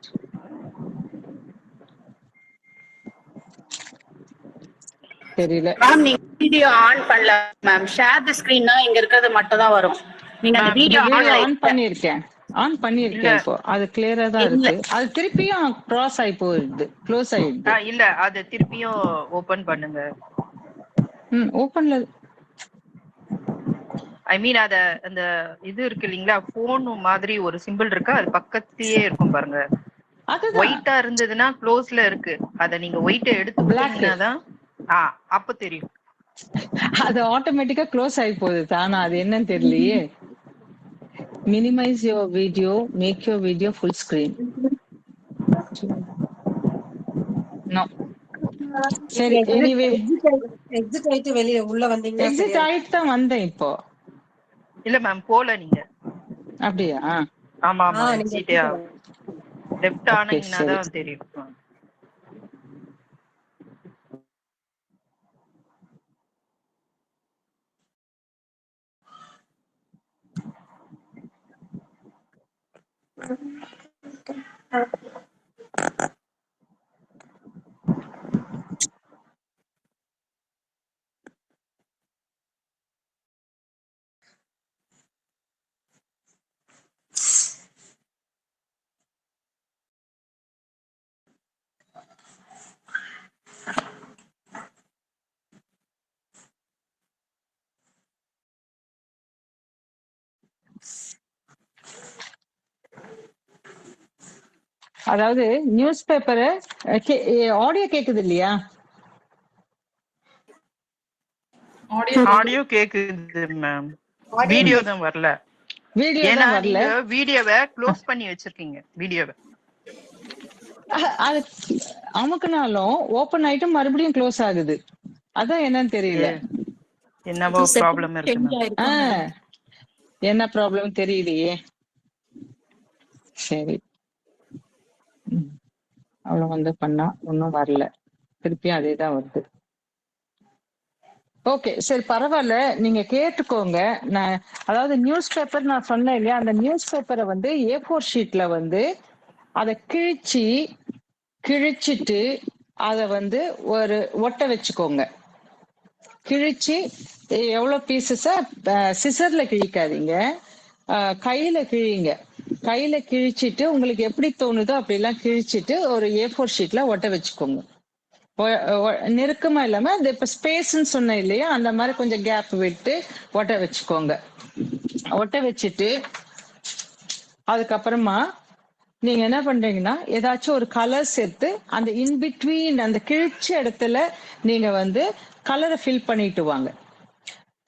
தெரியல மேம். நீங்க வீடியோ ஆன் பண்ணல மேம். ஷேர் தி ஸ்கிரீன்னா இங்க இருக்கிறது மட்டும் தான் வரும். நீங்க அந்த வீடியோ ஆன் பண்ணிருக்கேன். இப்போ அது கிளியரா தான் இருக்கு. அது திருப்பியும் கிராஸ் ஆயி போயிடுது, க்ளோஸ் ஆயிடுது. இல்ல, அது திருப்பியும் ஓபன் பண்ணுங்க. ஓபன்ல ஐ மீன் அத அந்த இது இருக்கு இல்லீங்களா, போன் மாதிரி ஒரு சிம்பிள் இருக்கு, அது பக்கத்துலயே இருக்கும் பாருங்க. ஒயிட்டா இருந்ததுன்னா க்ளோஸ்ல இருக்கு. அத நீங்க ஒயிட்ட எடுத்து விட்டீங்கன்னா தான் அப்ப தெரியும். அது ஆட்டோமேட்டிக்கா க்ளோஸ் ஆகி போகுது தானா, அது என்னன்னு தெரியலையே. Minimise your video, make your video full screen. No. சரி, எனிவே எக்ஸிட் ஆயிட்டு வெளிய உள்ள வந்தீங்கன்னா எக்ஸிட் ஆயிட்டு தான் வந்தேன் இப்போ. இல்ல மேம் போல நீங்க. அப்படியா? ஆமா ஆமா நீங்க வச்சுட்டே லெஃப்ட் ஓகே, ஆனீங்கன்னா சரி. தான் தெரியும். அதாவது நியூஸ் பேப்பர் ஆடியோ கேக்குது இல்லையா? ஆடியோ கேக்குது மேம், வீடியோ தான் வரல. வீடியோ ஏன்னா தான் வரல. நீங்க வீடியோவை க்ளோஸ் பண்ணி வச்சிருக்கீங்க. வீடியோவை அது அமுக்குனாலும் ஓபன் ஆயிட்டு மறுபடியும் க்ளோஸ் ஆகுது. அதான் என்னன்னு தெரியல. என்னவோ ப்ராப்ளம் இருக்கு மேம். என்ன ப்ராப்ளம் தெரியலையே. சரி, அவ்வளவு வந்து பண்ணா ஒன்னும் வரல, திருப்பியும் அதே தான் வருது. ஓகே சரி பரவாயில்ல, நீங்க கேட்டுக்கோங்க. நான் அதாவது நியூஸ் பேப்பர் நான் சொன்னேன் இல்லையா, அந்த நியூஸ் பேப்பரை வந்து A4 ஷீட்ல வந்து அதை கிழிச்சிட்டு அதை வந்து ஒரு ஒட்ட வச்சுக்கோங்க. கிழிச்சு எவ்வளவு பீசஸா சிசர்ல கிழிக்காதீங்க, கையில கிழிங்க. கையில கிழிச்சிட்டு உங்களுக்கு எப்படி தோணுதோ அப்படிலாம் கிழிச்சிட்டு ஒரு A4 ஷீட்ல ஒட்ட வச்சுக்கோங்க. நெருக்கமா இல்லாம இந்த இப்ப ஸ்பேஸ்ன்னு சொன்னேன் இல்லையா, அந்த மாதிரி கொஞ்சம் கேப் விட்டு ஒட்ட வச்சுக்கோங்க. ஒட்ட வச்சுட்டு அதுக்கப்புறமா நீங்க என்ன பண்றீங்கன்னா ஏதாச்சும் ஒரு கலர் சேர்த்து அந்த இன்பிட்வீன் அந்த கிழிச்ச இடத்துல நீங்க வந்து கலரை ஃபில் பண்ணிட்டு வாங்க.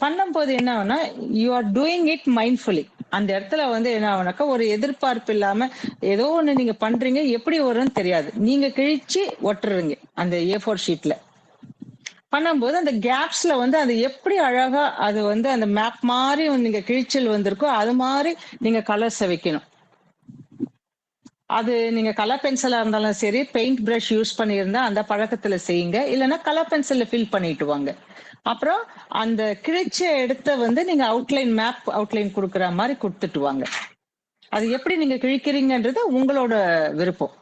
பண்ணும்போது என்ன ஆகுனா you are doing it mindfully. அந்த இடத்துல வந்து என்ன ஆகுனாக்கா ஒரு எதிர்பார்ப்பு இல்லாம ஏதோ ஒண்ணு நீங்க பண்றீங்க, எப்படி வரும்னு தெரியாது, நீங்க கிழிச்சு ஒட்டுறீங்க அந்த A4 ஷீட்ல. பண்ணும்போது அந்த கேப்ஸ்ல வந்து அது எப்படி அழகா அது வந்து அந்த மேப் மாதிரி நீங்க கிழிச்சல் வந்திருக்கோ அது மாதிரி நீங்க கலர்ஸை வைக்கணும். அது நீங்க கலர் பென்சிலா இருந்தாலும் சரி, பெயிண்ட் பிரஷ் யூஸ் பண்ணியிருந்தா அந்த பழக்கத்துல செய்யுங்க, இல்லைன்னா கலர் பென்சில்ல ஃபில் பண்ணிட்டு வாங்க. அப்புறம் அந்த கிழிச்ச இடத்த வந்து நீங்க மேப் அவுட்லைன் கொடுக்குற மாதிரி கொடுத்துட்டு வாங்க. அது எப்படி நீங்க கிழிக்கிறீங்கன்றது உங்களோட விருப்பம்.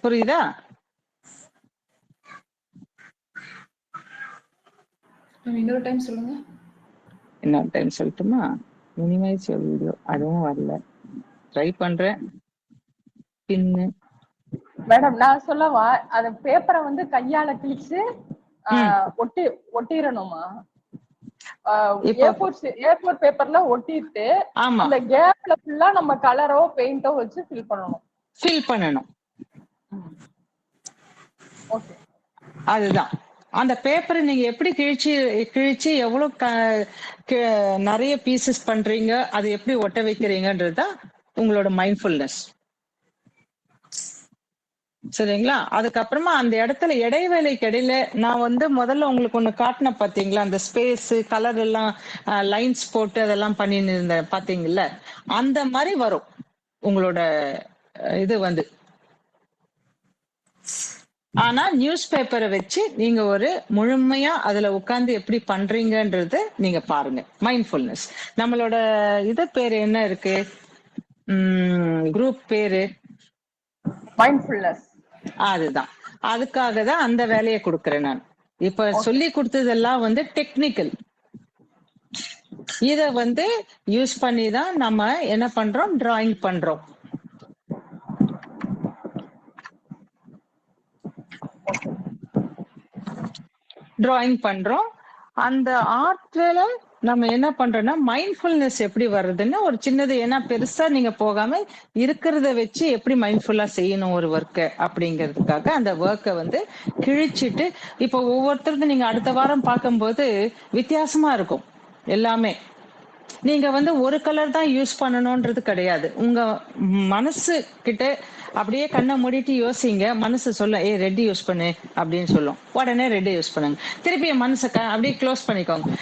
புரியுதா? இன்னொரு டைம் சொல்லுங்க. இன்னொரு டைம் சொல்லட்டுமா? மினிமைஸ் யுவர் வீடியோ, அதுவும் வரல. ட்ரை பண்றேன். பின்னு மேடம் நான் சொல்லவா, அந்த பேப்பரை வந்து கையால கிழிச்சு ஒட்டிடணுமா? A4 பேப்பர்ல ஒட்டிட்டு அந்த கேப்ல ஃபுல்லா நம்ம கலரோ பெயிண்டோ வச்சு ஃபில் பண்ணணும். ஓகே, அதுதான். அந்த பேப்பரை நீங்க எப்படி கிழிச்சு எவ்வளவு நிறைய பீசஸ் பண்றீங்க, அது எப்படி ஒட்ட வைக்கிறீங்கன்றதுதான் உங்களோட மைண்ட்ஃபுல்னஸ். சரிங்களா? அதுக்கப்புறமா அந்த இடத்துல இடைவேளைக்கு இடையில நான் வந்து முதல்ல உங்களுக்கு ஒண்ணு காட்டின பாத்தீங்களா, அந்த ஸ்பேஸ் கலர் எல்லாம் லைன்ஸ் போட்டு அதெல்லாம் பண்ணின்னு இருந்தேன் பாத்தீங்கல்ல, அந்த மாதிரி வரும் உங்களோட இது வந்து. ஆனா நியூஸ் பேப்பரை வச்சு நீங்க ஒரு முழுமையா அதுல உட்கார்ந்து எப்படி பண்றீங்கன்றது நீங்க பாருங்க. மைண்ட்ஃபுல்னஸ். நம்மளோட இது பேரு என்ன இருக்கு, குரூப் பேரு மைண்ட்ஃபுல்னஸ். அதுதான். அதுக்காக தான் அந்த வேலையை கொடுக்கறேன் நான். இப்ப சொல்லி கொடுத்ததெல்லாம் வந்து டெக்னிக்கல். இத வந்து யூஸ் பண்ணி தான் நம்ம என்ன பண்றோம், டிராயிங் பண்றோம். டிராயிங் பண்றோம். அந்த ஆர்ட்ல நம்ம என்ன பண்றோம்னா மைண்ட்ஃபுல்னஸ் எப்படி வர்றதுன்னா ஒரு சின்னது, ஏன்னா பெருசா நீங்க போகாம இருக்கிறத வச்சு எப்படி மைண்ட்ஃபுல்லா செய்யணும் ஒரு ஒர்க்கை அப்படிங்கிறதுக்காக அந்த ஒர்க்கை வந்து கிழிச்சிட்டு, இப்போ ஒவ்வொருத்தருக்கும் நீங்க அடுத்த வாரம் பார்க்கும்போது வித்தியாசமா இருக்கும் எல்லாமே. நீங்க வந்து ஒரு கலர் தான் யூஸ் பண்ணணும்ன்றது கிடையாது. உங்க மனசு கிட்ட அப்படியே கண்ணை மூடிட்டு யோசிங்க. மனசு சொல்லும், ஏ ரெட் யூஸ் பண்ணு அப்படின்னு சொல்லும். உடனே ரெட் யூஸ் பண்ணுங்க. திருப்பி என் மனசை அப்படியே க்ளோஸ் பண்ணிக்கோங்க.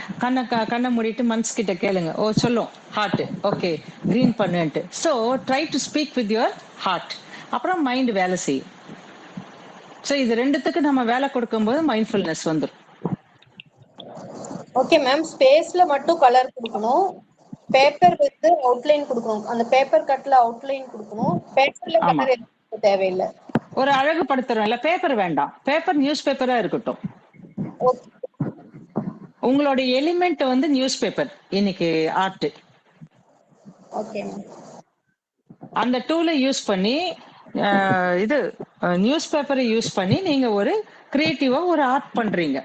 கண்ணை மூடிட்டு மனசு கிட்ட கேளுங்க. ஓ சொல்லும் ஹார்ட், ஓகே கிரீன் பண்ணுன்ட்டு. So try to speak with your heart. அப்புறம் மைண்ட் வேலை செய்யும். ஸோ இது ரெண்டுத்துக்கு நம்ம வேலை கொடுக்கும்போது மைண்ட்ஃபுல்னஸ் வந்துடும். ஓகே மேம், ஸ்பேஸ்ல மட்டும் கலர் கொடுக்கணும், பேப்பர் வந்து அவுட்லைன் கொடுக்கணும். அந்த பேப்பர் கட்ல அவுட்லைன் கொடுக்கணும், பேப்பர்ல கலர் எதுவும் தேவையில்லை. ஒரு அழகுபடுத்துறோம்ல, பேப்பர் வேண்டாம், பேப்பர் நியூஸ் பேப்பரா இருக்கட்டும். உங்களோட எலிமெண்ட் வந்து நியூஸ் பேப்பர் இன்னைக்கு ஆர்ட். ஓகே, அந்த டூலை யூஸ் பண்ணி இது நியூஸ் பேப்பரை யூஸ் பண்ணி நீங்க ஒரு கிரியேட்டிவா ஒரு ஆர்ட் பண்றீங்க.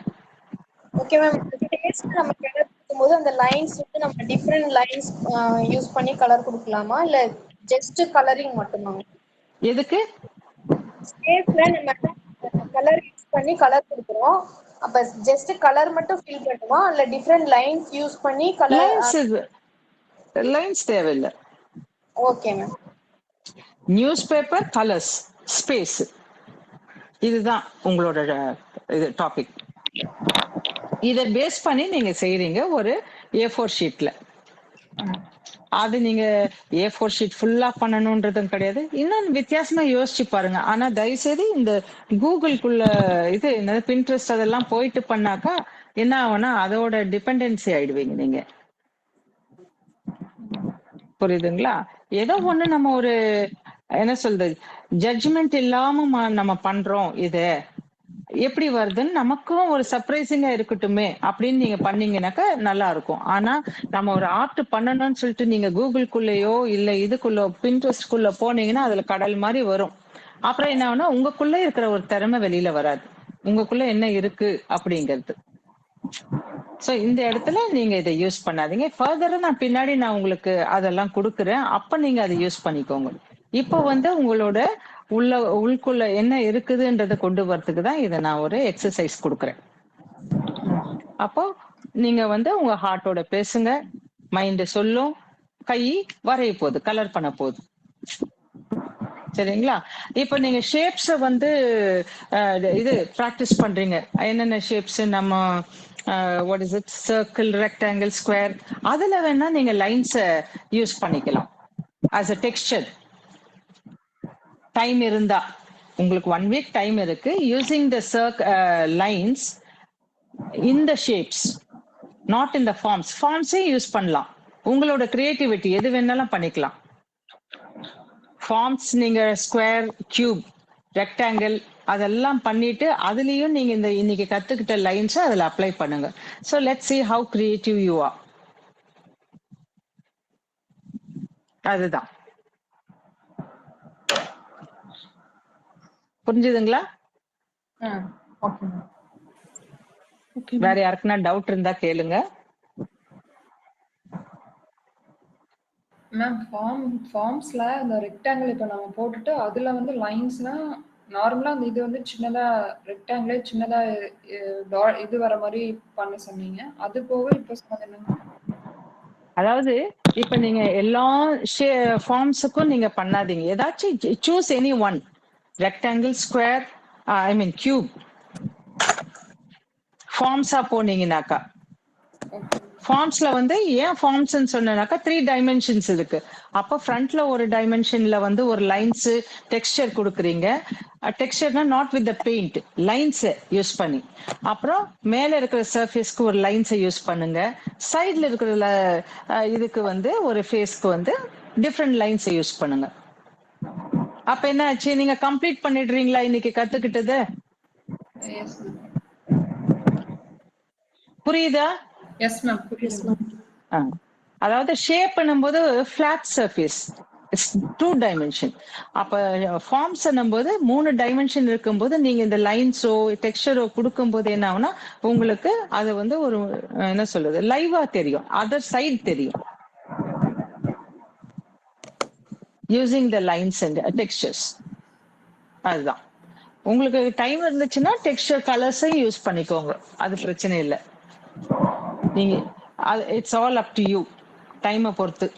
ஓகே மேம், ஸ்பேஸ்ல நம்ம கலர் கொடுக்கும்போது அந்த லைன்ஸ் வந்து நம்ம டிஃபரண்ட் லைன்ஸ் யூஸ் பண்ணி கலர் கொடுக்கலாமா, இல்ல ஜஸ்ட் கலரிங் மட்டுமா? எதுக்கு? ஸ்பேஸ்ல நம்ம கலர் யூஸ் பண்ணி கலர் கொடுக்குறோம், அப்ப ஜஸ்ட் கலர் மட்டும் ஃபில் பண்ணுமா, இல்ல டிஃபரண்ட் லைன்ஸ் யூஸ் பண்ணி கலர்? லைன்ஸ் தேவையில்லை. Okay ma'am. News paper, colours, space, இதுதான் உங்களோட இது டாபிக். இதை பேஸ் பண்ணி நீங்க செய்றீங்க ஒரு A4 ஷீட்ல. அது நீங்க A4 ஷீட் ஃபுல்லா பண்ணணும்ன்றதும் கிடையாது. இன்னும் வித்தியாசமா யோசிச்சு பாருங்க. ஆனா தயவுசெய்து இந்த கூகுள்குள்ள இது என்னது பின்ட்ரெஸ்ட் அதெல்லாம் போயிட்டு பண்ணாக்கா என்ன ஆகும்னா அதோட டிபெண்டன்சி ஆயிடுவீங்க நீங்க. புரியுதுங்களா? ஏதோ ஒண்ணு நம்ம ஒரு என்ன சொல்றது ஜட்ஜ்மெண்ட் இல்லாம நம்ம பண்றோம், இத எப்படி வருதுன்னு நமக்கும் ஒரு சர்ப்ரைசிங்கா இருக்கட்டுமே அப்படின்னு நீங்க பண்ணீங்கன்னாக்கா நல்லா இருக்கும். ஆனா நம்ம ஒரு ஆர்ட் பண்ணணும்னு சொல்லிட்டு நீங்க கூகுள்குள்ளேயோ இல்ல இதுக்குள்ள பின்ட்ரெஸ்ட்குள்ள போனீங்கன்னா அதுல கடல் மாதிரி வரும். அப்புறம் என்ன ஆகும்னா உங்களுக்குள்ள இருக்கிற ஒரு திறமை வெளியில வராது, உங்களுக்குள்ள என்ன இருக்கு அப்படிங்கிறது. சோ இந்த இடத்துல நீங்க இதை யூஸ் பண்ணாதீங்க. ஃபர்தரா நான் பின்னாடி நான் உங்களுக்கு அதெல்லாம் கொடுக்குறேன், அப்ப நீங்க அதை யூஸ் பண்ணிக்கோங்க. இப்போ வந்து உங்களோட உள்குள்ள என்ன இருக்குதுன்றதை கொண்டு வரதுக்கு தான் இதை நான் ஒரு எக்ஸசைஸ் கொடுக்குறேன். அப்போ நீங்க வந்து உங்க ஹார்ட்டோட பேசுங்க, மைண்ட் சொல்லும், கை வரைய போகுது, கலர் பண்ண போகுது. சரிங்களா? இப்ப நீங்க ஷேப்ஸ் வந்து இது பிராக்டிஸ் பண்றீங்க. என்னென்ன ஷேப்ஸ் நம்ம what is it circle, rectangle, square, அதுல வேணா நீங்க லைன்ஸ் யூஸ் பண்ணிக்கலாம் as a texture. டைம் இருந்தா உங்களுக்கு 1 week டைம் இருக்கு. Using the lines in the shapes, not in the forms. ஃபார்ம்ஸே யூஸ் பண்ணலாம், உங்களோட கிரியேட்டிவிட்டி எது வேணாலும் பண்ணிக்கலாம். ஃபார்ம்ஸ் நீங்க ஸ்கொயர், கியூப், ரெக்டாங்கிள் அதெல்லாம் பண்ணிட்டு அதுலயும் நீங்க இந்த இன்னைக்கு கத்துக்கிட்ட லைன்ஸ் அதுல அப்ளை பண்ணுங்க. So let's see how creative you are. அதுதான். புரிஞ்சுதுங்களா? வேற யாருக்குன்னா டவுட் இருந்தா கேளுங்க. மேம் ஃபார்ம்ஸ்ல அந்த ரெக்டாங்கிள் இப்போ நம்ம போட்டுட்டு அதுல வந்து லைன்ஸ்னா நார்மலா அந்த இது வந்து சின்னதா ரெக்டாங்கிளே சின்னதா இது வர மாதிரி பண்ண சொன்னீங்க. அது போக இப்போ சொன்னது என்னன்னா, அதாவது இப்ப நீங்க எல்லா ஃபார்ம்ஸுக்கும் நீங்க பண்ணாதீங்க. ஏதாச்சும் choose any one. Rectangle, square, I mean cube, ஃபார்ம்ஸா போனீங்கன்னாக்கா ஃபார்ம்ஸ்ல வந்து ஏன் ஃபார்ம்ஸ் சொன்னாக்கா 3 டைமென்ஷன்ஸ் இருக்கு. அப்ப ஃப்ரண்ட்ல ஒரு டைமென்ஷன்ல வந்து ஒரு லைன்ஸ் டெக்ஸ்சர் கொடுக்குறீங்க. டெக்ஸ்சர்னா not with the paint, lines use பண்ணி. அப்புறம் மேல இருக்கிற சர்ஃபேஸ்க்கு ஒரு லைன்ஸை யூஸ் பண்ணுங்க. சைட்ல இருக்கிற இதுக்கு வந்து ஒரு ஃபேஸ்க்கு வந்து டிஃப்ரெண்ட் லைன்ஸை யூஸ் பண்ணுங்க. அப்ப என்ன ஆச்சு, நீங்க கம்ப்ளீட் பண்ணிடுறீங்களா இன்னைக்கு கத்துக்கிட்டது? புரியுதா? எஸ் மேம், புரியுது. அதாவது ஷேப் பண்ணும்போது ஃபிளாட் சர்ஃபேஸ், 2 டைமென்ஷன். அப்ப ஃபார்ம்ஸ் பண்ணும்போது 3 டைமென்ஷன் இருக்கும்போது நீங்க இந்த லைன்ஸோ டெக்ஸ்சரோ கொடுக்கும்போது என்ன ஆகும்னா உங்களுக்கு அது வந்து ஒரு என்ன சொல்றது லைவா தெரியும், அதர் சைடு தெரியும். Using the lines and textures. அதுதான். உங்களுக்கு டைம் இருந்துச்சுன்னா டெக்ஸ்சர் கலர்ஸையும் யூஸ் பண்ணிக்கோங்க, அது பிரச்சனை இல்லை. நீங்க it's all up to you. டைமை பொறுத்து.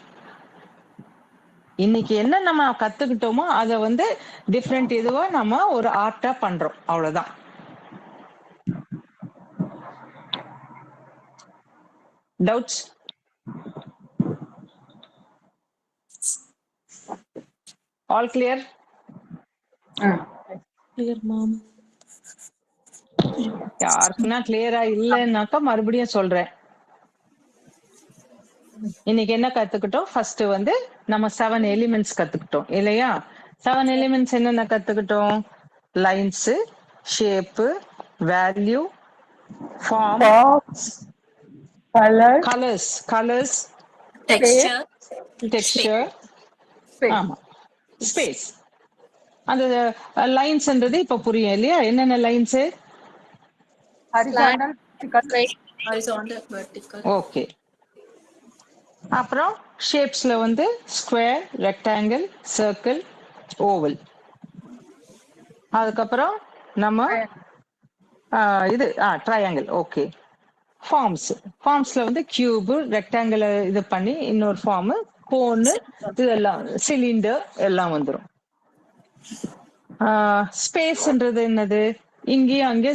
இன்னைக்கு என்ன நம்ம கத்துக்கிட்டோமோ அதை வந்து டிஃப்ரெண்ட் இதுவா நம்ம ஒரு ஆர்ட்டா பண்றோம், அவ்வளவுதான். Doubts? All clear? Clear, mom. யாருக்குன்னா கிளியரா இல்லைன்னாக்கா மறுபடியும் சொல்றேன். இன்னைக்கு என்ன கத்துக்கிட்டோம்? ஃபர்ஸ்ட் வந்து நம்ம 7 எலிமெண்ட்ஸ் கத்துக்கிட்டோம் இல்லையா? 7 எலிமெண்ட்ஸ் என்னென்ன கத்துக்கிட்டோம்? Lines, shape, value, form, colours, Texture. Texture, ஆமா, ஸ்பேஸ். அந்த லைன்ஸ்ன்றது இப்ப புரியும் இல்லையா? என்னென்ன லைன்ஸ்? horizontal, Horizontal, vertical. ஓகே. அப்புறம் ஷேப்ஸ்ல வந்து ஸ்கொயர், ரெக்டாங்கிள், சர்க்கிள், ஓவல். அதுக்கப்புறம் நம்ம இது ட்ரையாங்கிள். ஓகே. ஃபார்ம்ஸ்ல வந்து கியூப், ரெக்டாங்கிள் இது பண்ணி இன்னொரு ஃபார்ம், கோனு, இதெல்லாம் சிலிண்டர் எல்லாம் வந்துடும். ஸ்பேஸ்ன்றது என்னது? இங்கேயும் அங்கே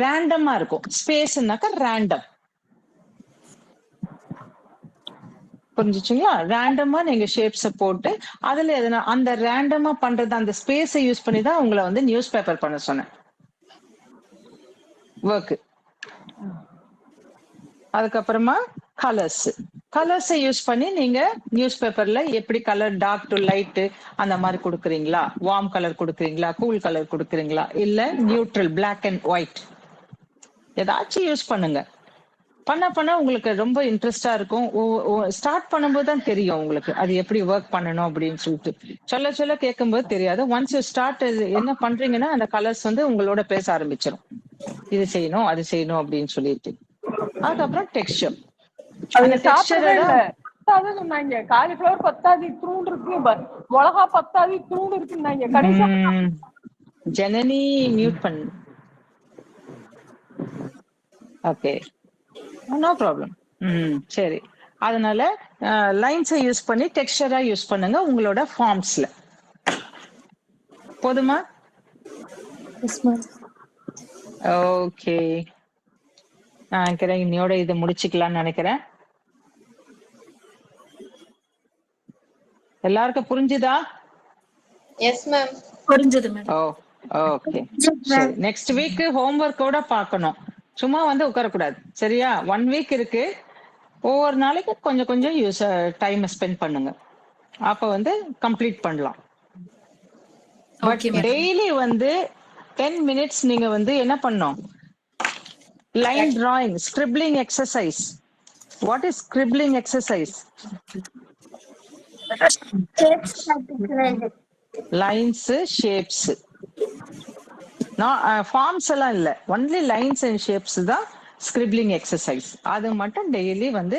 ரேண்டமா இருக்கும். ஸ்பேஸ்னாக்கா ரேண்டம். புரிஞ்சுச்சுங்களா? ரேண்டமா நீங்க ஷேப்ஸ போட்டு அதுல எதனா அந்த ரேண்டமா பண்றது, அந்த ஸ்பேஸை யூஸ் பண்ணி தான் உங்களை வந்து நியூஸ் பேப்பர் பண்ண சொன்னேன் ஒர்க். அதுக்கப்புறமா கலர்ஸை யூஸ் பண்ணி நீங்க நியூஸ் பேப்பர்ல எப்படி கலர் டார்க் டு லைட் அந்த மாதிரி கொடுக்குறீங்களா, வார்ம் கலர் கொடுக்குறீங்களா, கூல் கலர் கொடுக்குறீங்களா, இல்ல நியூட்ரல் பிளாக் அண்ட் ஒயிட், ஏதாச்சும் யூஸ் பண்ணுங்க. பண்ண உங்களுக்கு ரொம்ப இன்ட்ரெஸ்டா இருக்கும். ஸ்டார்ட் பண்ணும்போது தான் தெரியும் உங்களுக்கு அது எப்படி ஒர்க் பண்ணணும் அப்படின்னு சொல்லிட்டு. சொல்ல கேட்கும்போது தெரியாது. ஒன்ஸ் யூ ஸ்டார்ட் என்ன பண்றீங்கன்னா அந்த கலர்ஸ் வந்து உங்களோட பேச ஆரம்பிச்சிடும். இது செய்யணும் அது செய்யணும் அப்படின்னு சொல்லிட்டு. அதுக்கப்புறம் டெக்ஸ்சர். அந்த டெக்ஸ்சரோட சொன்னாங்க காலிஃபிளவர் பத்தாது இத்தூண்டு இருக்கு, மிளகா பத்தாது இத்தூண்டு இருக்குன்னாங்க. கடைசியா ஜனனி மியூட் பண்ணு. Okay, no problem. சரி. அதனால லைன்ஸை யூஸ் பண்ணி டெக்ஸ்சரா யூஸ் பண்ணுங்க உங்களோட ஃபார்ம்ஸ்ல. போதுமா? ஓகே, நான் நினைக்கிறேன் இன்னையோட இதை முடிச்சுக்கலாம்னு நினைக்கிறேன். எல்லாருக்கும் புரிஞ்சுதா? Yes ma'am. புரிஞ்சது மேம். ஓகே, சரி. நெக்ஸ்ட் வீக் ஹோம்ஒர்க்கோட பார்க்கணும். சும்மா வந்து உட்காரக்கூடாது, சரியா? 1 வீக் இருக்கு. ஒவ்வொரு நாளைக்கு கொஞ்சம் கொஞ்சம் டைம் ஸ்பெண்ட் பண்ணுங்க. அப்ப வந்து கம்ப்ளீட் பண்ணலாம். பட் டெய்லி வந்து 10 மினிட்ஸ் நீங்க வந்து என்ன பண்ணணும்? Line drawing, scribbling exercise. What is scribbling exercise? Lines, shapes, forms எல்லாம் இல்ல. ஒன்லி லைன்ஸ் அண்ட் ஷேப்ஸ் தான் ஸ்கிரிப்லிங் எக்ஸசைஸ். அது மட்டும் டெய்லி வந்து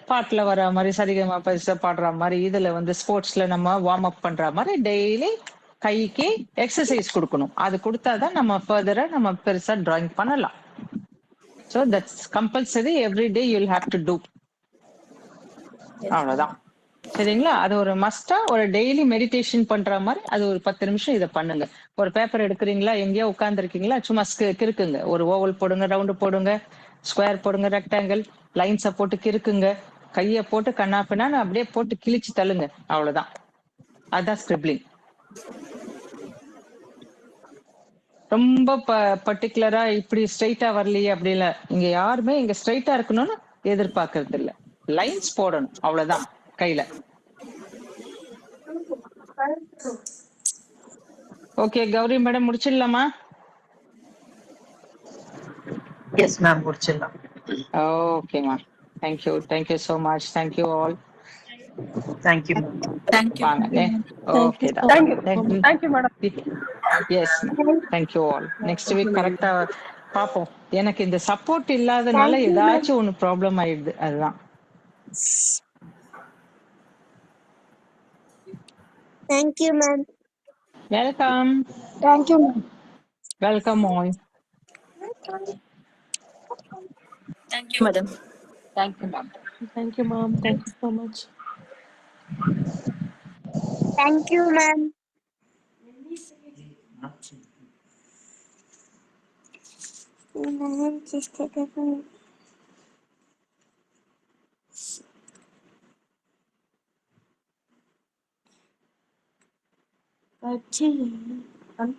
பாட்டுல வர மாதிரி, சரிகமா பரிசா பாடுற மாதிரி, இதுல வந்து ஸ்போர்ட்ஸ்ல நம்ம வார்ம் அப் பண்ற மாதிரி டெய்லி கைக்கு எக்ஸசைஸ் கொடுக்கணும். அது கொடுத்தாதான் நம்ம ஃபர்தரா நம்ம பெருசா டிராயிங் பண்ணலாம். So that's compulsory. Every day you will have to do. அவ்வளவுதான், சரிங்களா? அது ஒரு மஸ்டா ஒரு டெய்லி மெடிடேஷன் பண்ற மாதிரி அது ஒரு 10 நிமிஷம் இதை பண்ணுங்க. ஒரு பேப்பர் எடுக்கிறீங்களா, எங்கேயோ உட்கார்ந்து இருக்கீங்களா, சும்மா கிறுக்குங்க. ஒரு ஓவல் போடுங்க, ரவுண்டு போடுங்க, ஸ்கொயர் போடுங்க, ரெக்டாங்கிள், லைன்ஸை போட்டு கிறுக்குங்க. கையை போட்டு கண்ணா பின்னான்னு அப்படியே போட்டு கிழிச்சு தள்ளுங்க. அவ்வளவுதான், அதுதான் ஸ்கிரிப்லிங். ரொம்ப பர்டிகுலரா இப்படி ஸ்ட்ரைட்டா வரலையே அப்படி இல்ல. இங்க யாருமே இங்க ஸ்ட்ரைட்டா இருக்கணும்னு எதிர்பார்க்கறது இல்ல. லைன்ஸ் போடணும், அவ்வளவுதான் கையில. ஓகே கௌரி மேடம், முடிச்சிடலாமா? எஸ் மேம், முடிச்சிடலாம். ஓகேமா, thank you so much. Thank you all. Thank you. வாங்க. ஓகே தான். Thank you madam. Yes, thank you all. Next week கரெக்டா பாப்போம். எனக்கு இந்த சப்போர்ட் இல்லாதனால ஏதாச்சும் ஒண்ணு ப்ராப்ளம் ஆயிடுது, அதுதான். Thank you, ma'am. Welcome. Thank you, ma'am. Welcome all. Thank you, madam. Thank you ma'am. Thank you, mom. Thank you so much. Thank you, ma'am. I'm